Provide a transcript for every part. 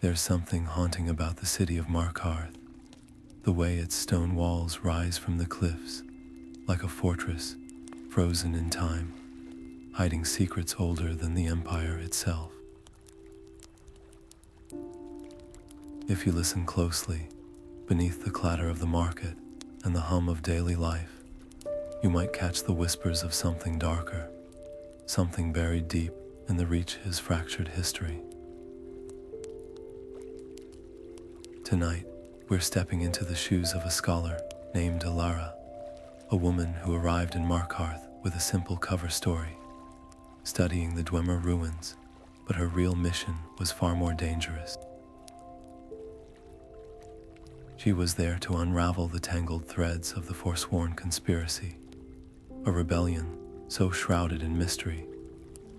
There's something haunting about the city of Markarth, the way its stone walls rise from the cliffs, like a fortress frozen in time, hiding secrets older than the Empire itself. If you listen closely, beneath the clatter of the market and the hum of daily life, you might catch the whispers of something darker, something buried deep in the Reach's fractured history. Tonight, we're stepping into the shoes of a scholar named Alara, a woman who arrived in Markarth with a simple cover story, studying the Dwemer ruins, but her real mission was far more dangerous. She was there to unravel the tangled threads of the Forsworn Conspiracy, a rebellion so shrouded in mystery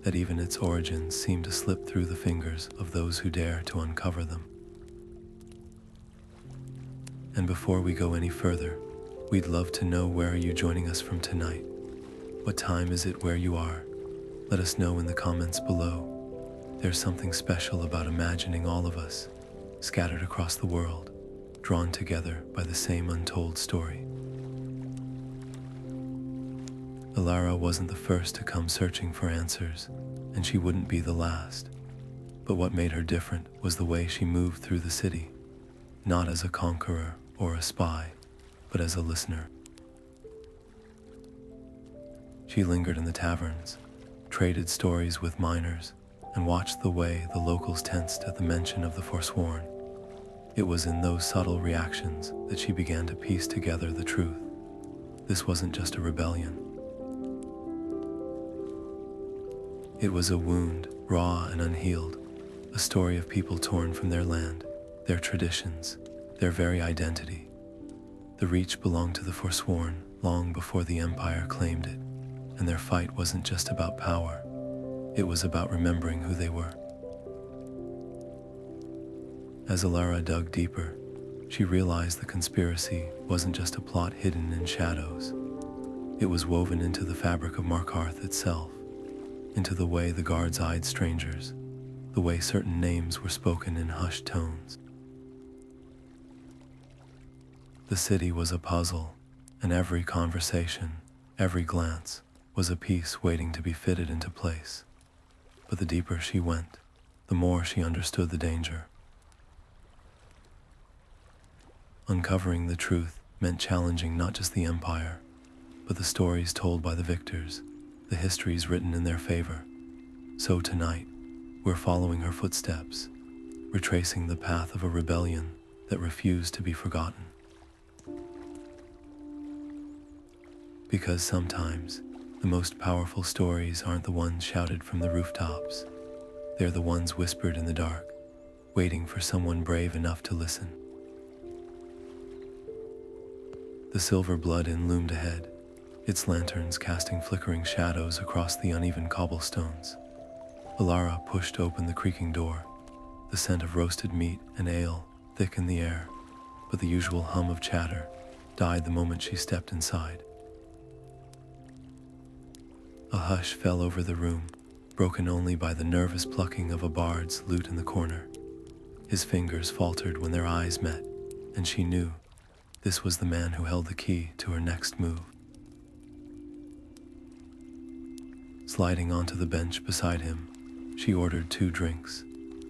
that even its origins seem to slip through the fingers of those who dare to uncover them. And before we go any further, we'd love to know, where are you joining us from tonight? What time is it where you are? Let us know in the comments below. There's something special about imagining all of us, scattered across the world, drawn together by the same untold story. Elara wasn't the first to come searching for answers, and she wouldn't be the last. But what made her different was the way she moved through the city, not as a conqueror or a spy, but as a listener. She lingered in the taverns, traded stories with miners, and watched the way the locals tensed at the mention of the Forsworn. It was in those subtle reactions that she began to piece together the truth. This wasn't just a rebellion. It was a wound, raw and unhealed, a story of people torn from their land, their traditions, their very identity. The Reach belonged to the Forsworn long before the Empire claimed it, and their fight wasn't just about power. It was about remembering who they were. As Alara dug deeper, she realized the conspiracy wasn't just a plot hidden in shadows. It was woven into the fabric of Markarth itself, into the way the guards eyed strangers, the way certain names were spoken in hushed tones. The city was a puzzle, and every conversation, every glance, was a piece waiting to be fitted into place. But the deeper she went, the more she understood the danger. Uncovering the truth meant challenging not just the Empire, but the stories told by the victors, the histories written in their favor. So tonight, we're following her footsteps, retracing the path of a rebellion that refused to be forgotten. Because sometimes, the most powerful stories aren't the ones shouted from the rooftops. They're the ones whispered in the dark, waiting for someone brave enough to listen. The silver blood inn loomed ahead, its lanterns casting flickering shadows across the uneven cobblestones. Alara pushed open the creaking door, the scent of roasted meat and ale thick in the air, but the usual hum of chatter died the moment she stepped inside. A hush fell over the room, broken only by the nervous plucking of a bard's lute in the corner. His fingers faltered when their eyes met, and she knew this was the man who held the key to her next move. Sliding onto the bench beside him, she ordered 2 drinks,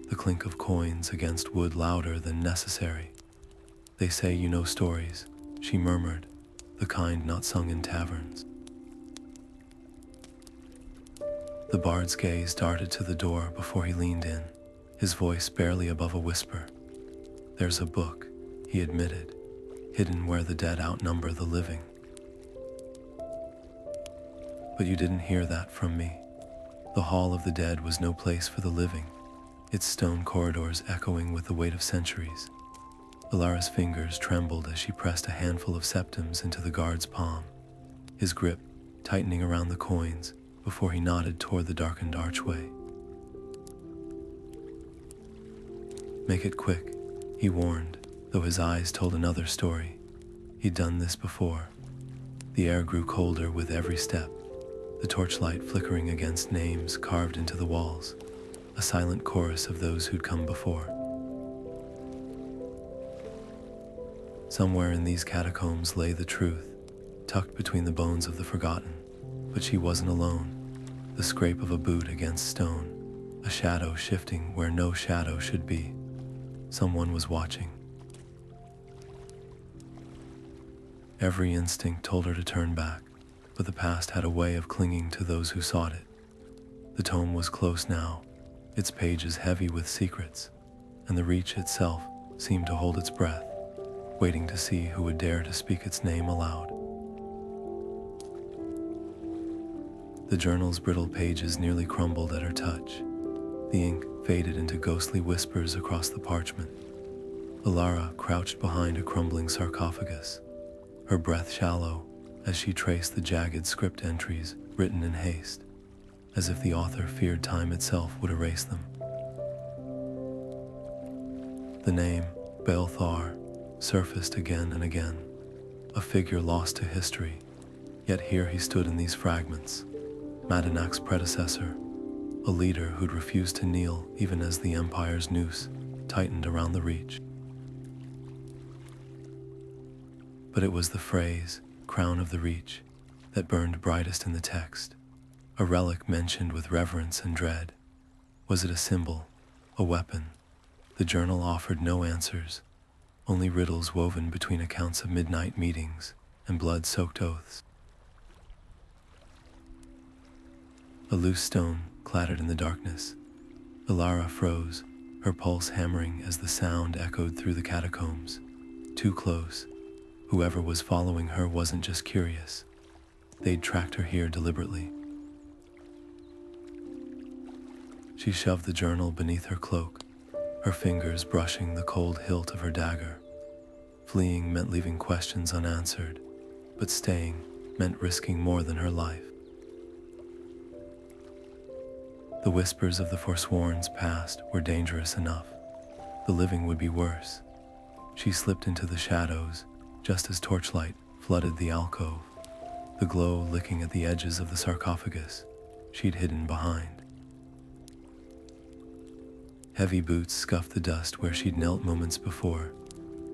the clink of coins against wood louder than necessary. "They say you know stories," she murmured, "the kind not sung in taverns." The bard's gaze darted to the door before he leaned in, his voice barely above a whisper. "There's a book," he admitted, "hidden where the dead outnumber the living." "But you didn't hear that from me. The Hall of the Dead was no place for the living, its stone corridors echoing with the weight of centuries." Alara's fingers trembled as she pressed a handful of septims into the guard's palm, his grip tightening around the coins before he nodded toward the darkened archway. "Make it quick," he warned, though his eyes told another story. He'd done this before. The air grew colder with every step, the torchlight flickering against names carved into the walls, a silent chorus of those who'd come before. Somewhere in these catacombs lay the truth, tucked between the bones of the forgotten. But she wasn't alone. The scrape of a boot against stone, a shadow shifting where no shadow should be. Someone was watching. Every instinct told her to turn back, but the past had a way of clinging to those who sought it. The tome was close now, its pages heavy with secrets, and the Reach itself seemed to hold its breath, waiting to see who would dare to speak its name aloud. The journal's brittle pages nearly crumbled at her touch. The ink faded into ghostly whispers across the parchment. Alara crouched behind a crumbling sarcophagus, her breath shallow as she traced the jagged script entries written in haste, as if the author feared time itself would erase them. The name, Balthar, surfaced again and again, a figure lost to history, yet here he stood in these fragments, Madanach's predecessor, a leader who'd refused to kneel even as the Empire's noose tightened around the Reach. But it was the phrase, Crown of the Reach, that burned brightest in the text, a relic mentioned with reverence and dread. Was it a symbol, a weapon? The journal offered no answers, only riddles woven between accounts of midnight meetings and blood-soaked oaths. A loose stone clattered in the darkness. Elara froze, her pulse hammering as the sound echoed through the catacombs. Too close. Whoever was following her wasn't just curious. They'd tracked her here deliberately. She shoved the journal beneath her cloak, her fingers brushing the cold hilt of her dagger. Fleeing meant leaving questions unanswered, but staying meant risking more than her life. The whispers of the Forsworn's past were dangerous enough. The living would be worse. She slipped into the shadows, just as torchlight flooded the alcove, the glow licking at the edges of the sarcophagus she'd hidden behind. Heavy boots scuffed the dust where she'd knelt moments before.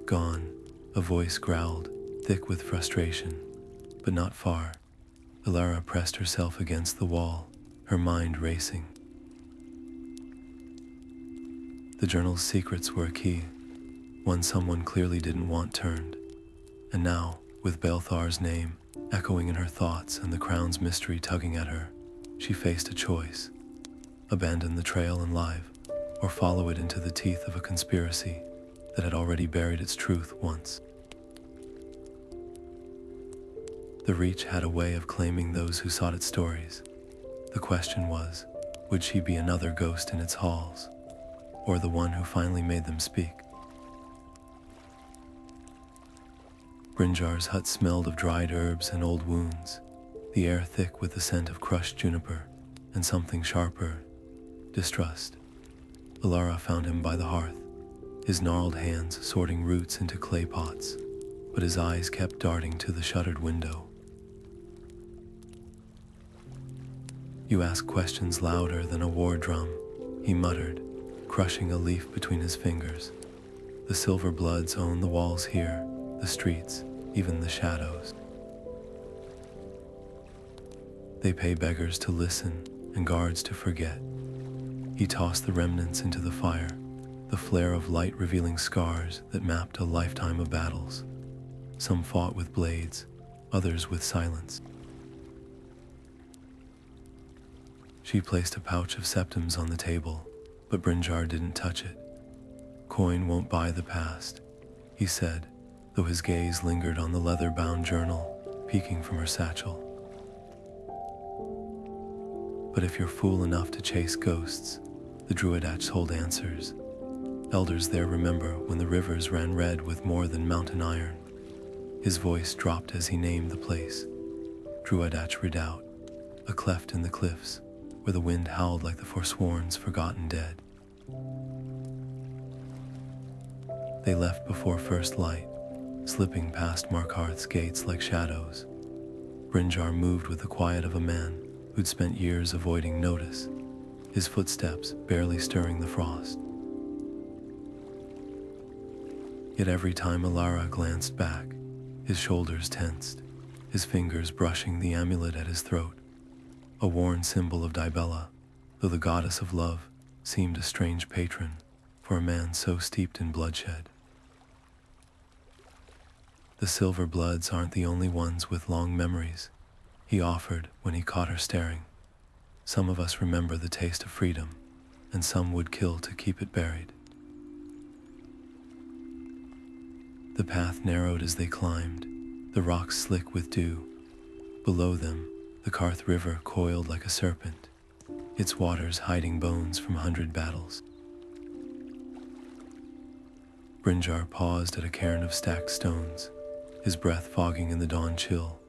Gone, a voice growled, thick with frustration, but not far. Elara pressed herself against the wall, her mind racing. The journal's secrets were a key, one someone clearly didn't want turned. And now, with Balthar's name echoing in her thoughts and the crown's mystery tugging at her, she faced a choice: abandon the trail alive, or follow it into the teeth of a conspiracy that had already buried its truth once. The Reach had a way of claiming those who sought its stories. The question was, would she be another ghost in its halls, or the one who finally made them speak? Brinjar's hut smelled of dried herbs and old wounds, the air thick with the scent of crushed juniper, and something sharper, distrust. Alara found him by the hearth, his gnarled hands sorting roots into clay pots, but his eyes kept darting to the shuttered window. You ask questions louder than a war drum, he muttered, crushing a leaf between his fingers. The silver bloods own the walls here, the streets, even the shadows. They pay beggars to listen and guards to forget. He tossed the remnants into the fire, the flare of light revealing scars that mapped a lifetime of battles. Some fought with blades, others with silence. She placed a pouch of septims on the table, but Brinjar didn't touch it. Coin won't buy the past, he said, though his gaze lingered on the leather-bound journal peeking from her satchel. But if you're fool enough to chase ghosts, the Drudatch hold answers. Elders there remember when the rivers ran red with more than mountain iron. His voice dropped as he named the place. Drudatch Redoubt, a cleft in the cliffs where the wind howled like the Forsworn's forgotten dead. They left before first light, slipping past Markarth's gates like shadows. Brinjar moved with the quiet of a man who'd spent years avoiding notice, his footsteps barely stirring the frost. Yet every time Alara glanced back, his shoulders tensed, his fingers brushing the amulet at his throat, a worn symbol of Dibella, though the goddess of love seemed a strange patron for a man so steeped in bloodshed. The Silver Bloods aren't the only ones with long memories, he offered when he caught her staring. Some of us remember the taste of freedom, and some would kill to keep it buried. The path narrowed as they climbed, the rocks slick with dew. Below them, the Karth River coiled like a serpent, its waters hiding bones from 100 battles. Brinjar paused at a cairn of stacked stones, his breath fogging in the dawn chill.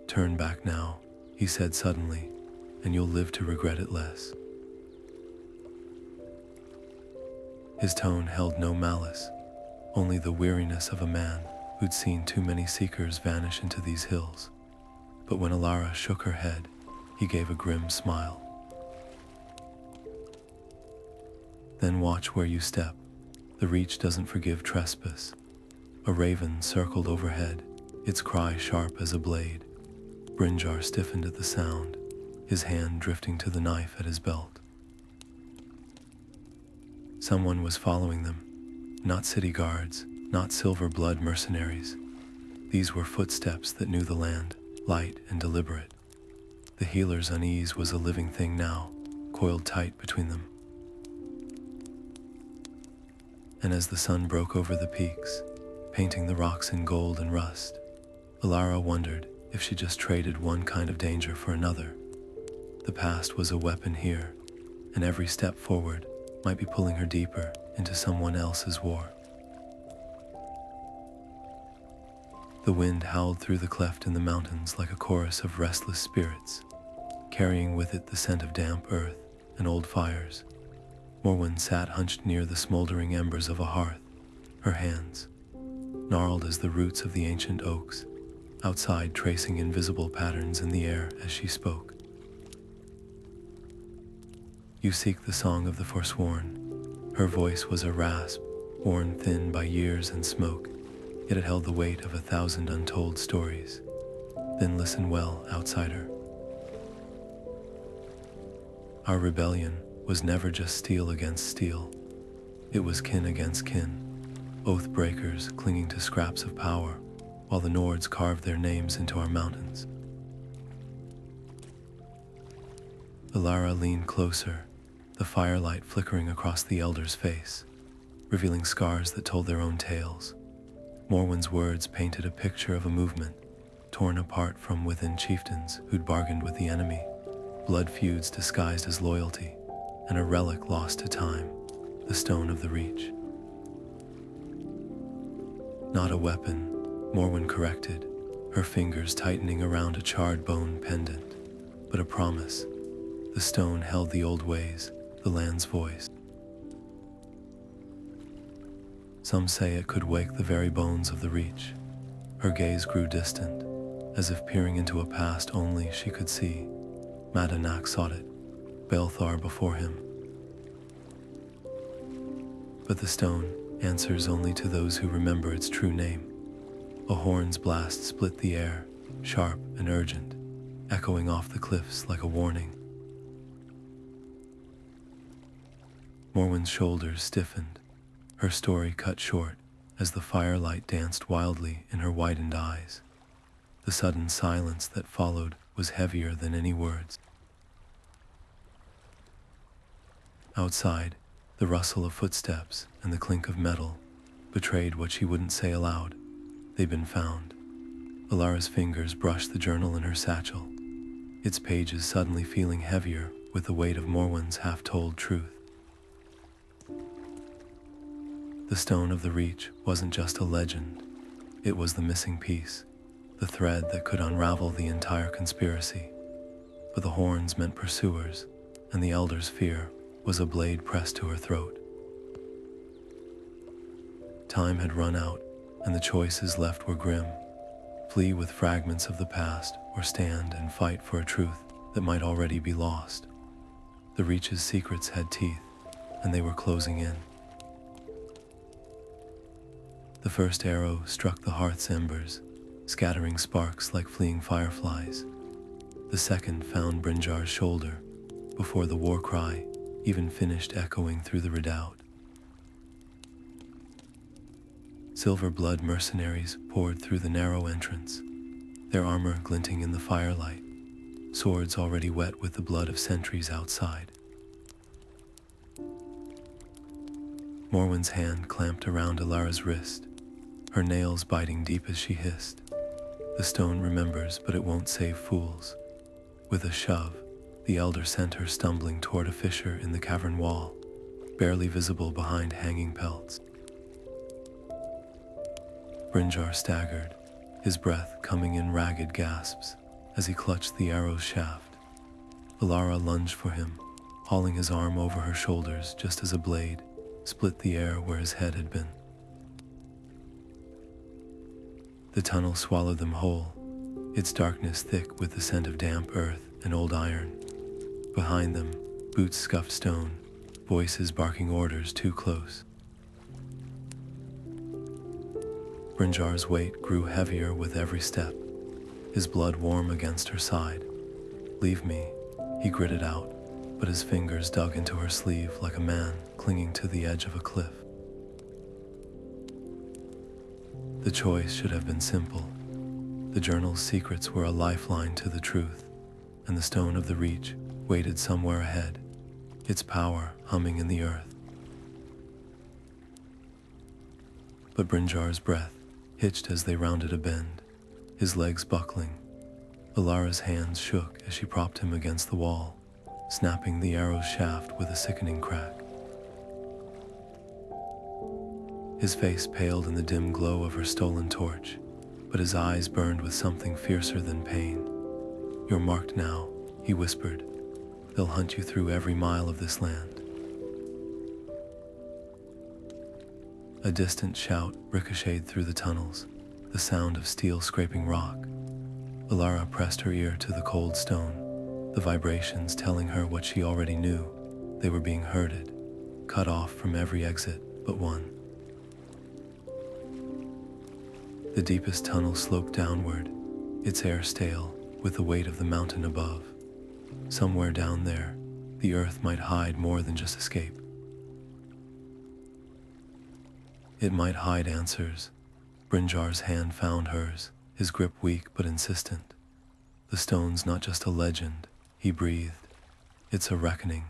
"Turn back now," he said suddenly, "and you'll live to regret it less." His tone held no malice, only the weariness of a man who'd seen too many seekers vanish into these hills. But when Alara shook her head, he gave a grim smile. "Then watch where you step. The Reach doesn't forgive trespass." A raven circled overhead, its cry sharp as a blade. Brinjar stiffened at the sound, his hand drifting to the knife at his belt. Someone was following them, not city guards, not silver blood mercenaries. These were footsteps that knew the land, light and deliberate. The healer's unease was a living thing now, coiled tight between them. And as the sun broke over the peaks, painting the rocks in gold and rust, Alara wondered if she just traded one kind of danger for another. The past was a weapon here, and every step forward might be pulling her deeper into someone else's war. The wind howled through the cleft in the mountains like a chorus of restless spirits, carrying with it the scent of damp earth and old fires. Morwin sat hunched near the smoldering embers of a hearth, her hands, gnarled as the roots of the ancient oaks, outside tracing invisible patterns in the air as she spoke. "You seek the song of the Forsworn." Her voice was a rasp, worn thin by years and smoke, yet it held the weight of 1,000 untold stories. "Then listen well, outsider. Our rebellion was never just steel against steel. It was kin against kin, oath breakers clinging to scraps of power, while the Nords carved their names into our mountains." Alara leaned closer, the firelight flickering across the elder's face, revealing scars that told their own tales. Morwin's words painted a picture of a movement, torn apart from within chieftains who'd bargained with the enemy, blood feuds disguised as loyalty, and a relic lost to time, the Stone of the Reach. "Not a weapon," Morwin corrected, her fingers tightening around a charred bone pendant, "but a promise. The stone held the old ways, the land's voice. Some say it could wake the very bones of the Reach." Her gaze grew distant, as if peering into a past only she could see. Madanach sought it, Balthar before him. "But the stone answers only to those who remember its true name." A horn's blast split the air, sharp and urgent, echoing off the cliffs like a warning. Morwin's shoulders stiffened, her story cut short as the firelight danced wildly in her widened eyes. The sudden silence that followed was heavier than any words. Outside, the rustle of footsteps and the clink of metal betrayed what she wouldn't say aloud. They'd been found. Alara's fingers brushed the journal in her satchel, its pages suddenly feeling heavier with the weight of Morwin's half-told truth. The Stone of the Reach wasn't just a legend. It was the missing piece, the thread that could unravel the entire conspiracy. But the horns meant pursuers, and the Elder's fear was a blade pressed to her throat. Time had run out, and the choices left were grim. Flee with fragments of the past, or stand and fight for a truth that might already be lost. The Reach's secrets had teeth, and they were closing in. The first arrow struck the hearth's embers, scattering sparks like fleeing fireflies. The second found Brynjar's shoulder, before the war cry even finished echoing through the redoubt. Silver blood mercenaries poured through the narrow entrance, their armor glinting in the firelight, swords already wet with the blood of sentries outside. Morwin's hand clamped around Alara's wrist, her nails biting deep as she hissed. The stone remembers, but it won't save fools. With a shove, the elder sent her stumbling toward a fissure in the cavern wall, barely visible behind hanging pelts. Brinjar staggered, his breath coming in ragged gasps as he clutched the arrow's shaft. Alara lunged for him, hauling his arm over her shoulders just as a blade split the air where his head had been. The tunnel swallowed them whole, its darkness thick with the scent of damp earth and old iron. Behind them, boots scuffed stone, voices barking orders too close. Brinjar's weight grew heavier with every step, his blood warm against her side. "Leave me," he gritted out, but his fingers dug into her sleeve like a man clinging to the edge of a cliff. The choice should have been simple. The journal's secrets were a lifeline to the truth, and the stone of the Reach waited somewhere ahead, its power humming in the earth. But Brynjar's breath hitched as they rounded a bend, his legs buckling. Alara's hands shook as she propped him against the wall, snapping the arrow's shaft with a sickening crack. His face paled in the dim glow of her stolen torch, but his eyes burned with something fiercer than pain. "You're marked now," he whispered. "They'll hunt you through every mile of this land." A distant shout ricocheted through the tunnels, the sound of steel scraping rock. Alara pressed her ear to the cold stone, the vibrations telling her what she already knew. They were being herded, cut off from every exit but one. The deepest tunnel sloped downward, its air stale with the weight of the mountain above. Somewhere down there, the earth might hide more than just escape. It might hide answers. Brynjar's hand found hers, his grip weak but insistent. "The stone's not just a legend," he breathed. "It's a reckoning."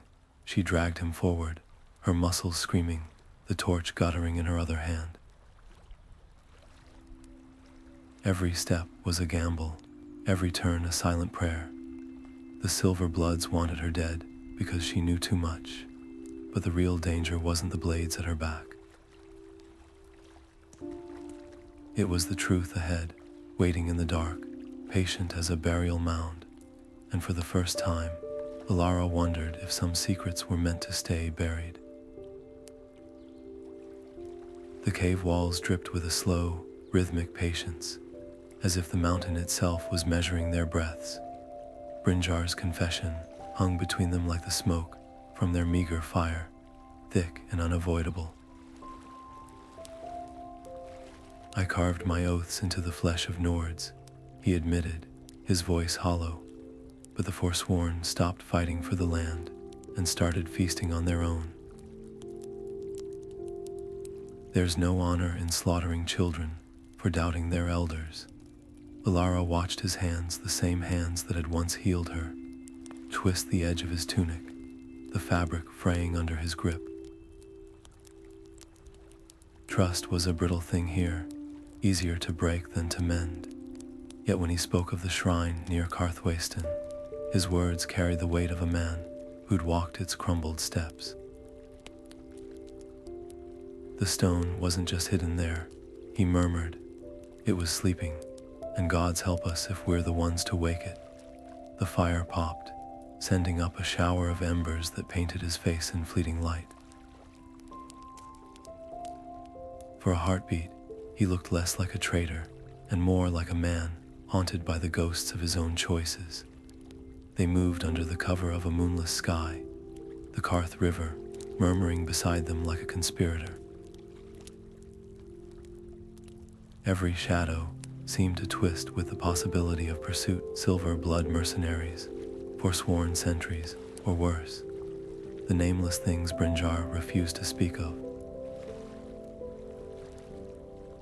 She dragged him forward, her muscles screaming, the torch guttering in her other hand. Every step was a gamble, every turn a silent prayer. The silver bloods wanted her dead because she knew too much, but the real danger wasn't the blades at her back. It was the truth ahead, waiting in the dark, patient as a burial mound, and for the first time, Alara wondered if some secrets were meant to stay buried. The cave walls dripped with a slow, rhythmic patience, as if the mountain itself was measuring their breaths. Brynjar's confession hung between them like the smoke from their meager fire, thick and unavoidable. "I carved my oaths into the flesh of Nords," he admitted, his voice hollow, but the Forsworn stopped fighting for the land and started feasting on their own. "There's no honor in slaughtering children for doubting their elders." Alara watched his hands, the same hands that had once healed her, twist the edge of his tunic, the fabric fraying under his grip. Trust was a brittle thing here, easier to break than to mend. Yet when he spoke of the shrine near Carthwayston, his words carried the weight of a man who'd walked its crumbled steps. The stone wasn't just hidden there, he murmured. It was sleeping, and gods help us if we're the ones to wake it. The fire popped, sending up a shower of embers that painted his face in fleeting light. For a heartbeat, he looked less like a traitor and more like a man haunted by the ghosts of his own choices. They moved under the cover of a moonless sky, the Karth River murmuring beside them like a conspirator. Every shadow seemed to twist with the possibility of pursuit: silver blood mercenaries, forsworn sentries, or worse, the nameless things Brinjar refused to speak of.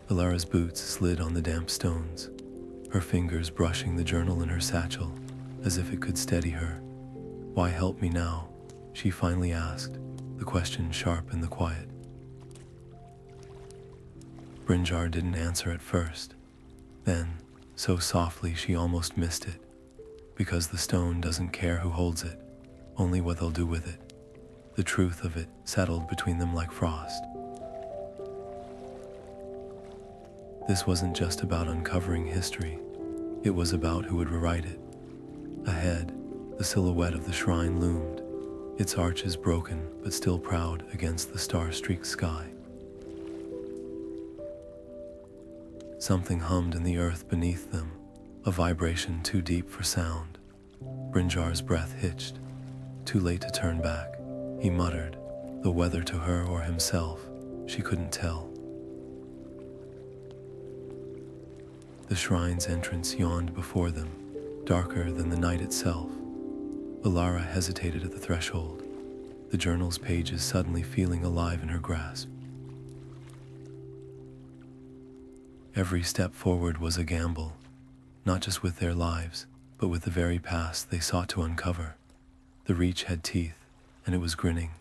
Alara's boots slid on the damp stones, her fingers brushing the journal in her satchel as if it could steady her. "Why help me now?" she finally asked, the question sharp in the quiet. Brinjar didn't answer at first. Then, so softly she almost missed it, because the stone doesn't care who holds it, only what they'll do with it. The truth of it settled between them like frost. This wasn't just about uncovering history, it was about who would rewrite it. Ahead, the silhouette of the shrine loomed, its arches broken but still proud against the star-streaked sky. Something hummed in the earth beneath them, a vibration too deep for sound. Brinjar's breath hitched. Too late to turn back, he muttered, though whether to her or himself, she couldn't tell. The shrine's entrance yawned before them, darker than the night itself. Alara hesitated at the threshold, the journal's pages suddenly feeling alive in her grasp. Every step forward was a gamble, not just with their lives, but with the very past they sought to uncover. The Reach had teeth, and it was grinning.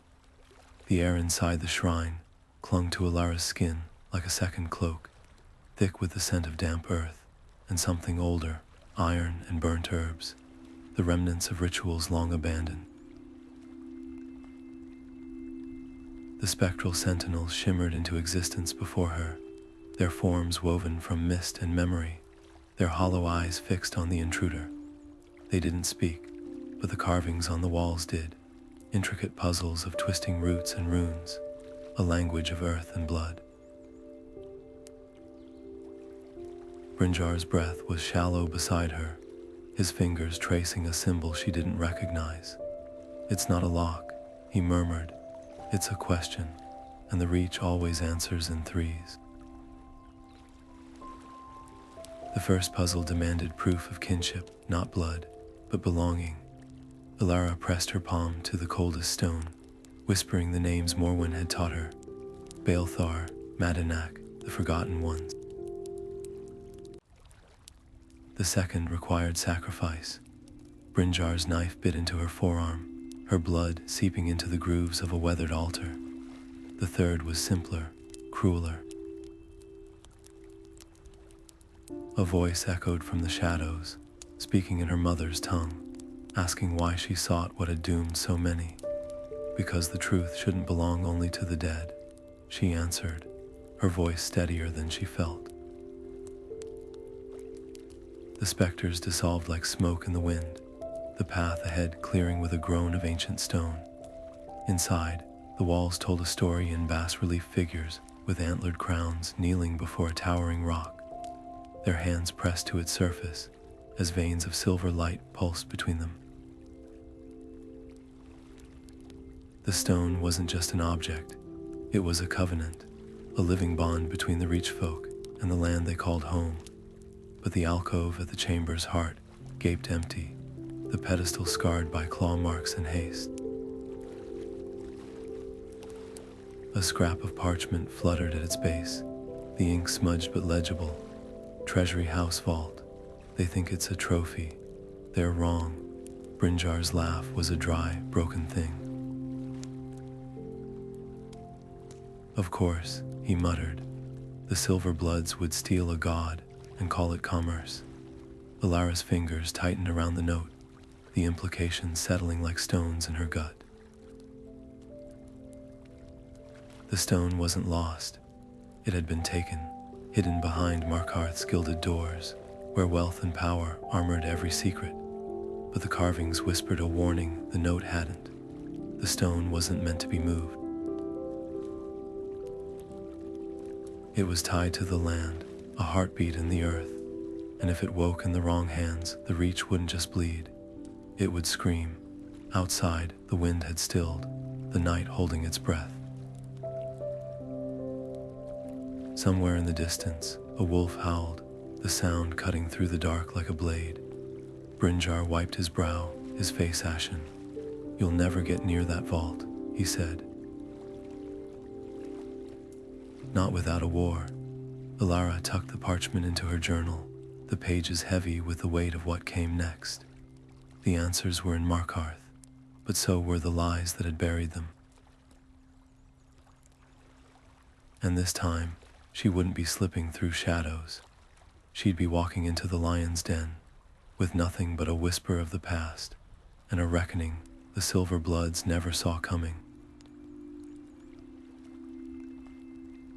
The air inside the shrine clung to Alara's skin like a second cloak, thick with the scent of damp earth and something older, iron and burnt herbs, the remnants of rituals long abandoned. The spectral sentinels shimmered into existence before her, their forms woven from mist and memory, their hollow eyes fixed on the intruder. They didn't speak, but the carvings on the walls did, intricate puzzles of twisting roots and runes, a language of earth and blood. Brinjar's breath was shallow beside her, his fingers tracing a symbol she didn't recognize. "It's not a lock," he murmured. "It's a question, and the Reach always answers in threes." The first puzzle demanded proof of kinship, not blood, but belonging. Elara pressed her palm to the coldest stone, whispering the names Morwin had taught her: Balthar, Madanach, the Forgotten Ones. The second required sacrifice. Brinjar's knife bit into her forearm, her blood seeping into the grooves of a weathered altar. The third was simpler, crueler. A voice echoed from the shadows, speaking in her mother's tongue, asking why she sought what had doomed so many. "Because the truth shouldn't belong only to the dead," she answered, her voice steadier than she felt. The specters dissolved like smoke in the wind, the path ahead clearing with a groan of ancient stone. Inside, the walls told a story in bas-relief figures with antlered crowns kneeling before a towering rock, their hands pressed to its surface as veins of silver light pulsed between them. The stone wasn't just an object, it was a covenant, a living bond between the Reachfolk and the land they called home. But the alcove at the chamber's heart gaped empty, the pedestal scarred by claw marks and haste. A scrap of parchment fluttered at its base, the ink smudged but legible. Treasury House vault. They think it's a trophy. They're wrong. Brynjar's laugh was a dry, broken thing. "Of course," he muttered, "the silver bloods would steal a god and call it commerce." Alara's fingers tightened around the note, the implications settling like stones in her gut. The stone wasn't lost. It had been taken, hidden behind Markarth's gilded doors, where wealth and power armored every secret. But the carvings whispered a warning the note hadn't. The stone wasn't meant to be moved. It was tied to the land, a heartbeat in the earth, and if it woke in the wrong hands, the Reach wouldn't just bleed. It would scream. Outside, the wind had stilled, the night holding its breath. Somewhere in the distance, A wolf howled, the sound cutting through the dark like a blade. Brinjar wiped his brow, his face ashen. "You'll never get near that vault," he said. "Not without a war." Alara tucked the parchment into her journal, the pages heavy with the weight of what came next. The answers were in Markarth, but so were the lies that had buried them. And this time, she wouldn't be slipping through shadows. She'd be walking into the lion's den, with nothing but a whisper of the past, and a reckoning the Silver Bloods never saw coming.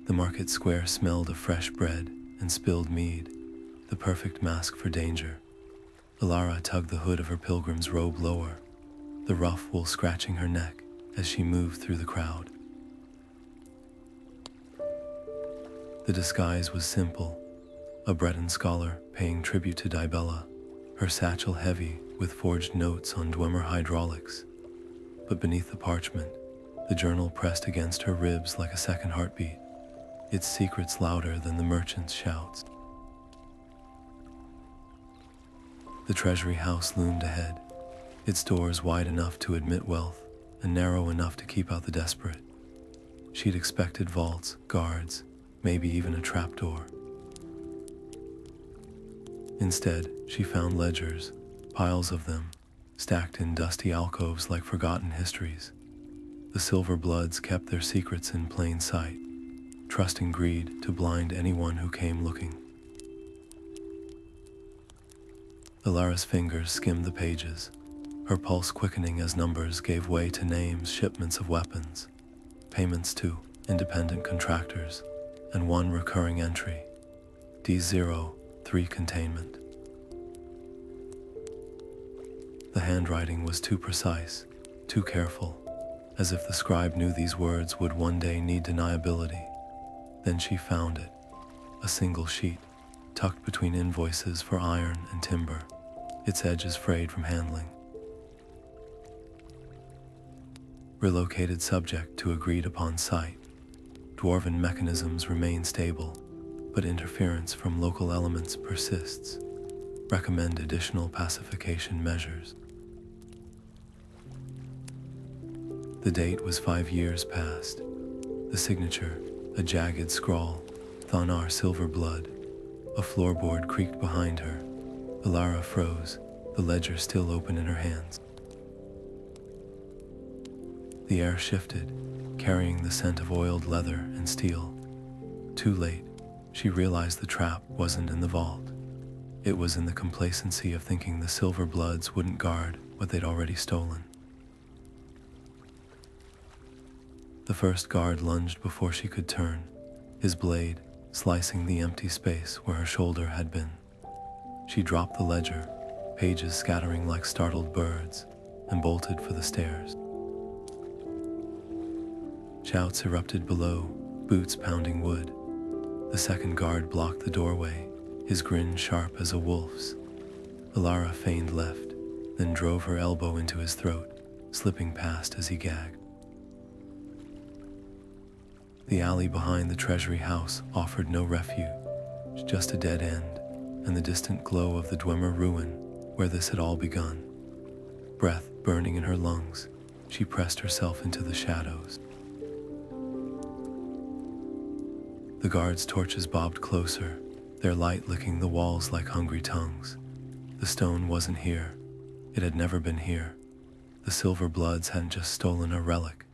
The market square smelled of fresh bread and spilled mead, the perfect mask for danger. Alara tugged the hood of her pilgrim's robe lower, the rough wool scratching her neck as she moved through the crowd. The disguise was simple, a Breton scholar paying tribute to Dibella, her satchel heavy with forged notes on Dwemer hydraulics. But beneath the parchment, the journal pressed against her ribs like a second heartbeat, its secrets louder than the merchant's shouts. The Treasury House loomed ahead, its doors wide enough to admit wealth and narrow enough to keep out the desperate. She'd expected vaults, guards, maybe even a trapdoor. Instead, she found ledgers, piles of them, stacked in dusty alcoves like forgotten histories. The Silver Bloods kept their secrets in plain sight, trusting greed to blind anyone who came looking. Alara's fingers skimmed the pages, her pulse quickening as numbers gave way to names, shipments of weapons, payments to independent contractors, and one recurring entry, D03 containment. The handwriting was too precise, too careful, as if the scribe knew these words would one day need deniability. Then she found it, a single sheet, tucked between invoices for iron and timber, its edges frayed from handling. Relocated subject to agreed upon site. Dwarven mechanisms remain stable, but interference from local elements persists. Recommend additional pacification measures. The date was 5 years past. The signature, a jagged scrawl, Thonar Silverblood. A floorboard creaked behind her. Elara froze, the ledger still open in her hands. The air shifted, carrying the scent of oiled leather and steel. Too late, she realized the trap wasn't in the vault. It was in the complacency of thinking the Silver Bloods wouldn't guard what they'd already stolen. The first guard lunged before she could turn, his blade slicing the empty space where her shoulder had been. She dropped the ledger, pages scattering like startled birds, and bolted for the stairs. Shouts erupted below, boots pounding wood. The second guard blocked the doorway, his grin sharp as a wolf's. Alara feigned left, then drove her elbow into his throat, slipping past as he gagged. The alley behind the Treasury House offered no refuge, just a dead end, and the distant glow of the Dwemer ruin where this had all begun. Breath burning in her lungs, she pressed herself into the shadows. The guards' torches bobbed closer, their light licking the walls like hungry tongues. The stone wasn't here. It had never been here. The Silver Bloods hadn't just stolen a relic.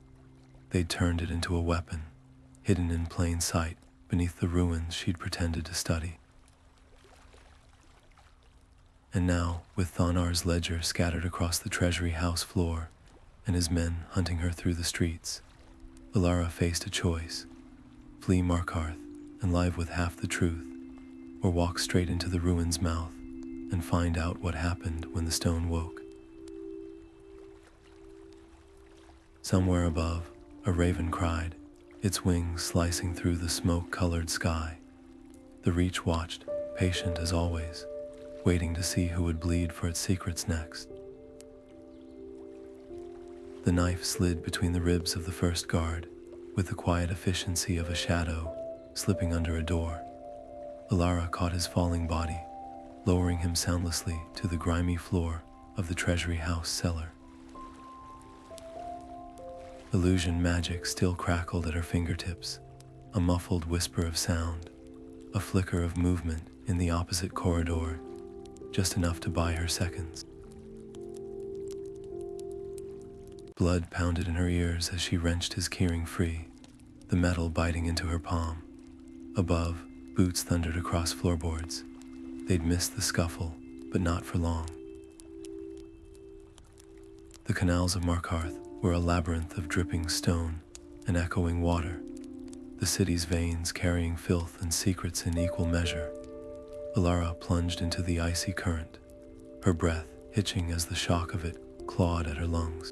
They'd turned it into a weapon, hidden in plain sight beneath the ruins she'd pretended to study. And now, with Thonar's ledger scattered across the Treasury House floor, and his men hunting her through the streets, Alara faced a choice: flee Markarth and live with half the truth, or walk straight into the ruin's mouth and find out what happened when the stone woke. Somewhere above, a raven cried, its wings slicing through the smoke-colored sky. The Reach watched, patient as always, waiting to see who would bleed for its secrets next. The knife slid between the ribs of the first guard, with the quiet efficiency of a shadow slipping under a door. Alara caught his falling body, lowering him soundlessly to the grimy floor of the Treasury House cellar. Illusion magic still crackled at her fingertips, a muffled whisper of sound, a flicker of movement in the opposite corridor, just enough to buy her seconds. Blood pounded in her ears as she wrenched his keyring free, the metal biting into her palm. Above, boots thundered across floorboards. They'd missed the scuffle, but not for long. The canals of Markarth were a labyrinth of dripping stone and echoing water, the city's veins carrying filth and secrets in equal measure. Alara plunged into the icy current, her breath hitching as the shock of it clawed at her lungs.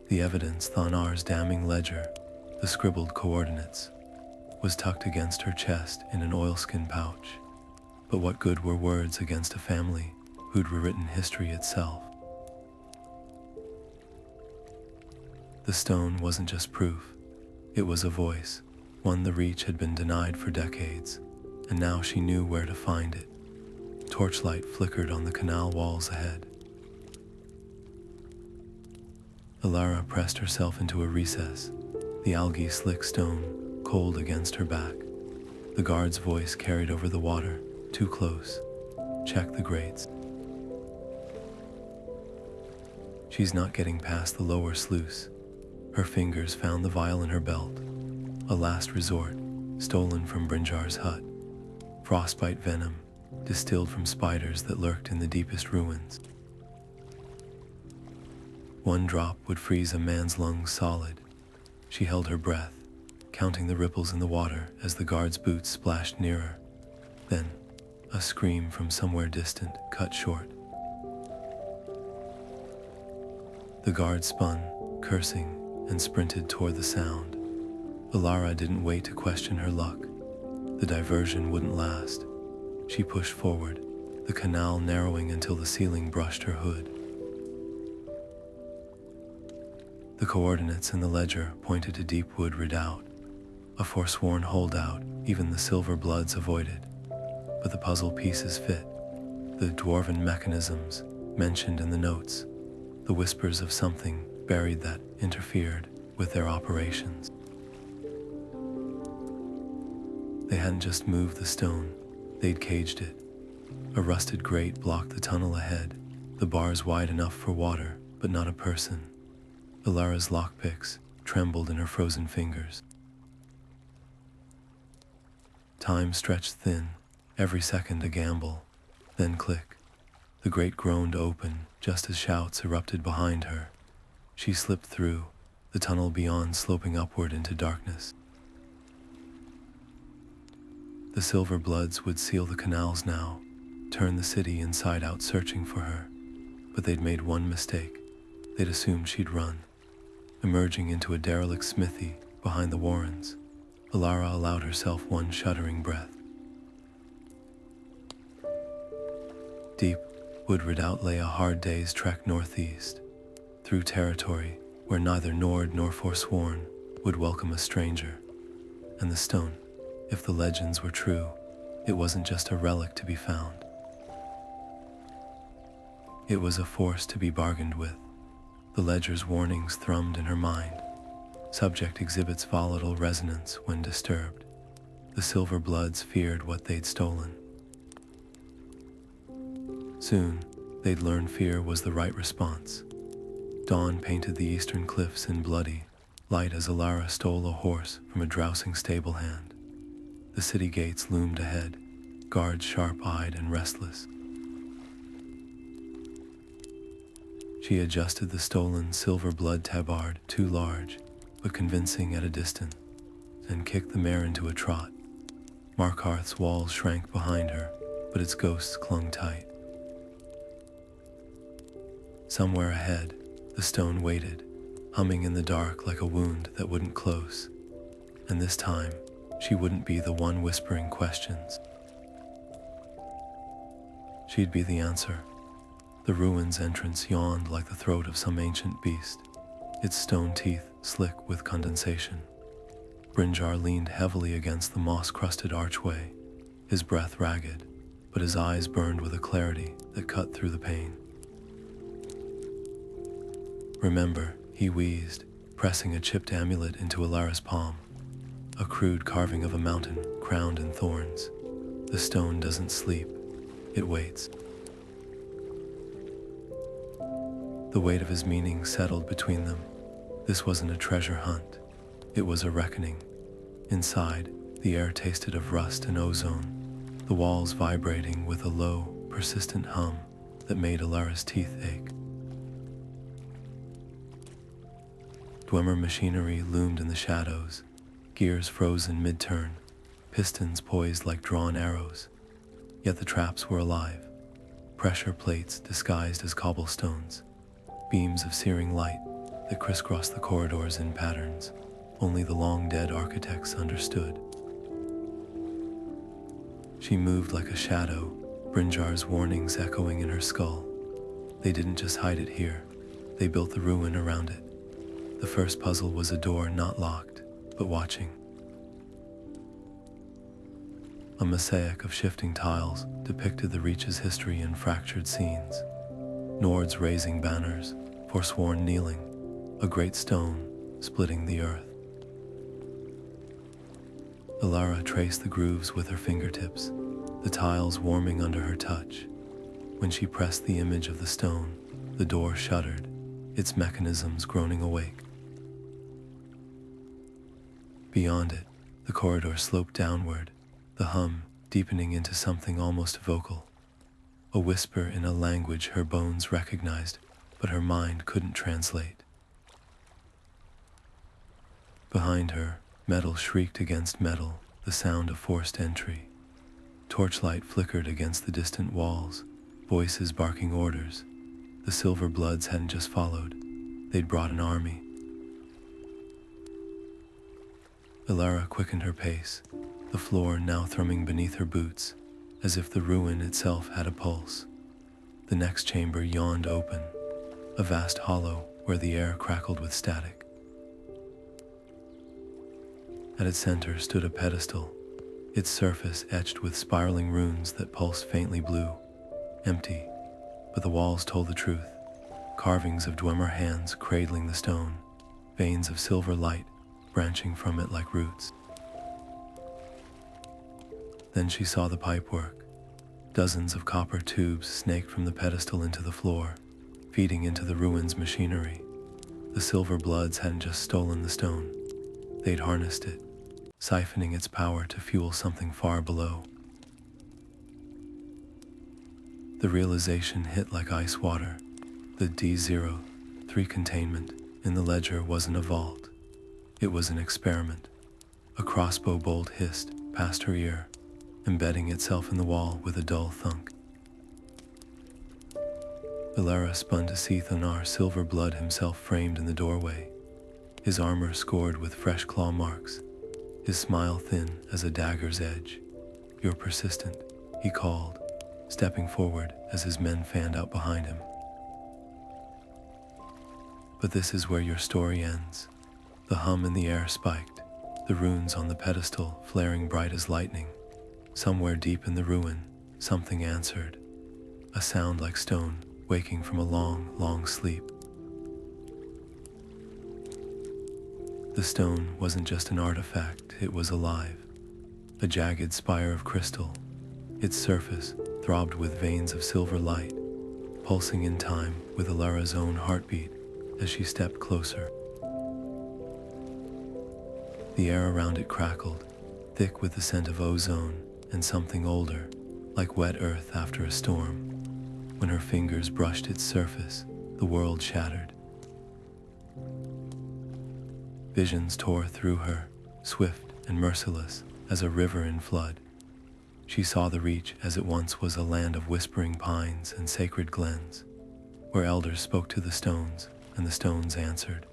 The evidence, Thonar's damning ledger, the scribbled coordinates, was tucked against her chest in an oilskin pouch. But what good were words against a family who'd rewritten history itself? The stone wasn't just proof, it was a voice, one the Reach had been denied for decades, and now she knew where to find it. Torchlight flickered on the canal walls ahead. Alara pressed herself into a recess, the algae slick stone cold against her back. The guard's voice carried over the water. Too close. Check the grates. She's not getting past the lower sluice. Her fingers found the vial in her belt. A last resort, stolen from Brinjar's hut. Frostbite venom, distilled from spiders that lurked in the deepest ruins. One drop would freeze a man's lungs solid. She held her breath, counting the ripples in the water as the guard's boots splashed nearer. Then, a scream from somewhere distant cut short. The guard spun, cursing, and sprinted toward the sound. Alara didn't wait to question her luck. The diversion wouldn't last. She pushed forward, the canal narrowing until the ceiling brushed her hood. The coordinates in the ledger pointed to Deepwood Redoubt, a forsworn holdout even the silver bloods avoided. But the puzzle pieces fit. The dwarven mechanisms mentioned in the notes, the whispers of something buried that interfered with their operations. They hadn't just moved the stone, they'd caged it. A rusted grate blocked the tunnel ahead, the bars wide enough for water, but not a person. Alara's lockpicks trembled in her frozen fingers. Time stretched thin, every second a gamble. Then click. The grate groaned open just as shouts erupted behind her. She slipped through, the tunnel beyond sloping upward into darkness. The silver bloods would seal the canals now, turn the city inside out searching for her. But they'd made one mistake. They'd assumed she'd run. Emerging into a derelict smithy behind the warrens, Alara allowed herself one shuddering breath. Deepwood Redoubt lay a hard day's trek northeast, through territory where neither Nord nor Forsworn would welcome a stranger. And the stone, if the legends were true, it wasn't just a relic to be found. It was a force to be bargained with. The ledger's warnings thrummed in her mind. Subject exhibits volatile resonance when disturbed. The silver bloods feared what they'd stolen. Soon, they'd learn fear was the right response. Dawn painted the eastern cliffs in bloody light as Alara stole a horse from a drowsing stable hand. The city gates loomed ahead, guards sharp-eyed and restless. She adjusted the stolen silver blood tabard, too large, but convincing at a distance, and kicked the mare into a trot. Markarth's walls shrank behind her, but its ghosts clung tight. Somewhere ahead, the stone waited, humming in the dark like a wound that wouldn't close. And this time, she wouldn't be the one whispering questions. She'd be the answer. The ruin's entrance yawned like the throat of some ancient beast, its stone teeth slick with condensation. Brinjar leaned heavily against the moss-crusted archway, his breath ragged, but his eyes burned with a clarity that cut through the pain. "Remember," he wheezed, pressing a chipped amulet into Alara's palm. "A crude carving of a mountain crowned in thorns. The stone doesn't sleep, it waits." The weight of his meaning settled between them. This wasn't a treasure hunt. It was a reckoning. Inside, the air tasted of rust and ozone, the walls vibrating with a low, persistent hum that made Alara's teeth ache. Dwemer machinery loomed in the shadows, gears frozen mid-turn, pistons poised like drawn arrows. Yet the traps were alive, pressure plates disguised as cobblestones, beams of searing light that crisscrossed the corridors in patterns only the long-dead architects understood. She moved like a shadow, Brynjar's warnings echoing in her skull. They didn't just hide it here, they built the ruin around it. The first puzzle was a door not locked, but watching. A mosaic of shifting tiles depicted the Reach's history in fractured scenes. Nords raising banners, Forsworn kneeling, a great stone splitting the earth. Elara traced the grooves with her fingertips, the tiles warming under her touch. When she pressed the image of the stone, the door shuddered, its mechanisms groaning awake. Beyond it, the corridor sloped downward, the hum deepening into something almost vocal. A whisper in a language her bones recognized, but her mind couldn't translate. Behind her, metal shrieked against metal, the sound of forced entry. Torchlight flickered against the distant walls, voices barking orders. The Silver Bloods hadn't just followed, they'd brought an army. Elara quickened her pace, the floor now thrumming beneath her boots, as if the ruin itself had a pulse. The next chamber yawned open, a vast hollow where the air crackled with static. At its center stood a pedestal, its surface etched with spiraling runes that pulsed faintly blue, empty, but the walls told the truth. Carvings of Dwemer hands cradling the stone, veins of silver light branching from it like roots. Then she saw the pipework. Dozens of copper tubes snaked from the pedestal into the floor, feeding into the ruin's machinery. The Silver Bloods hadn't just stolen the stone, they'd harnessed it, siphoning its power to fuel something far below. The realization hit like ice water. The D03 containment in the ledger wasn't a vault. It was an experiment. A crossbow bolt hissed past her ear, embedding itself in the wall with a dull thunk. Elara spun to see Thonar Silver Blood himself framed in the doorway, his armor scored with fresh claw marks, his smile thin as a dagger's edge. "You're persistent," he called, stepping forward as his men fanned out behind him. "But this is where your story ends." The hum in the air spiked, the runes on the pedestal flaring bright as lightning. Somewhere deep in the ruin, something answered, a sound like stone waking from a long, long sleep. The stone wasn't just an artifact, it was alive, a jagged spire of crystal. Its surface throbbed with veins of silver light, pulsing in time with Alara's own heartbeat as she stepped closer. The air around it crackled, thick with the scent of ozone and something older, like wet earth after a storm. When her fingers brushed its surface, the world shattered. Visions tore through her, swift and merciless as a river in flood. She saw the Reach as it once was a land of whispering pines and sacred glens, where elders spoke to the stones and the stones answered.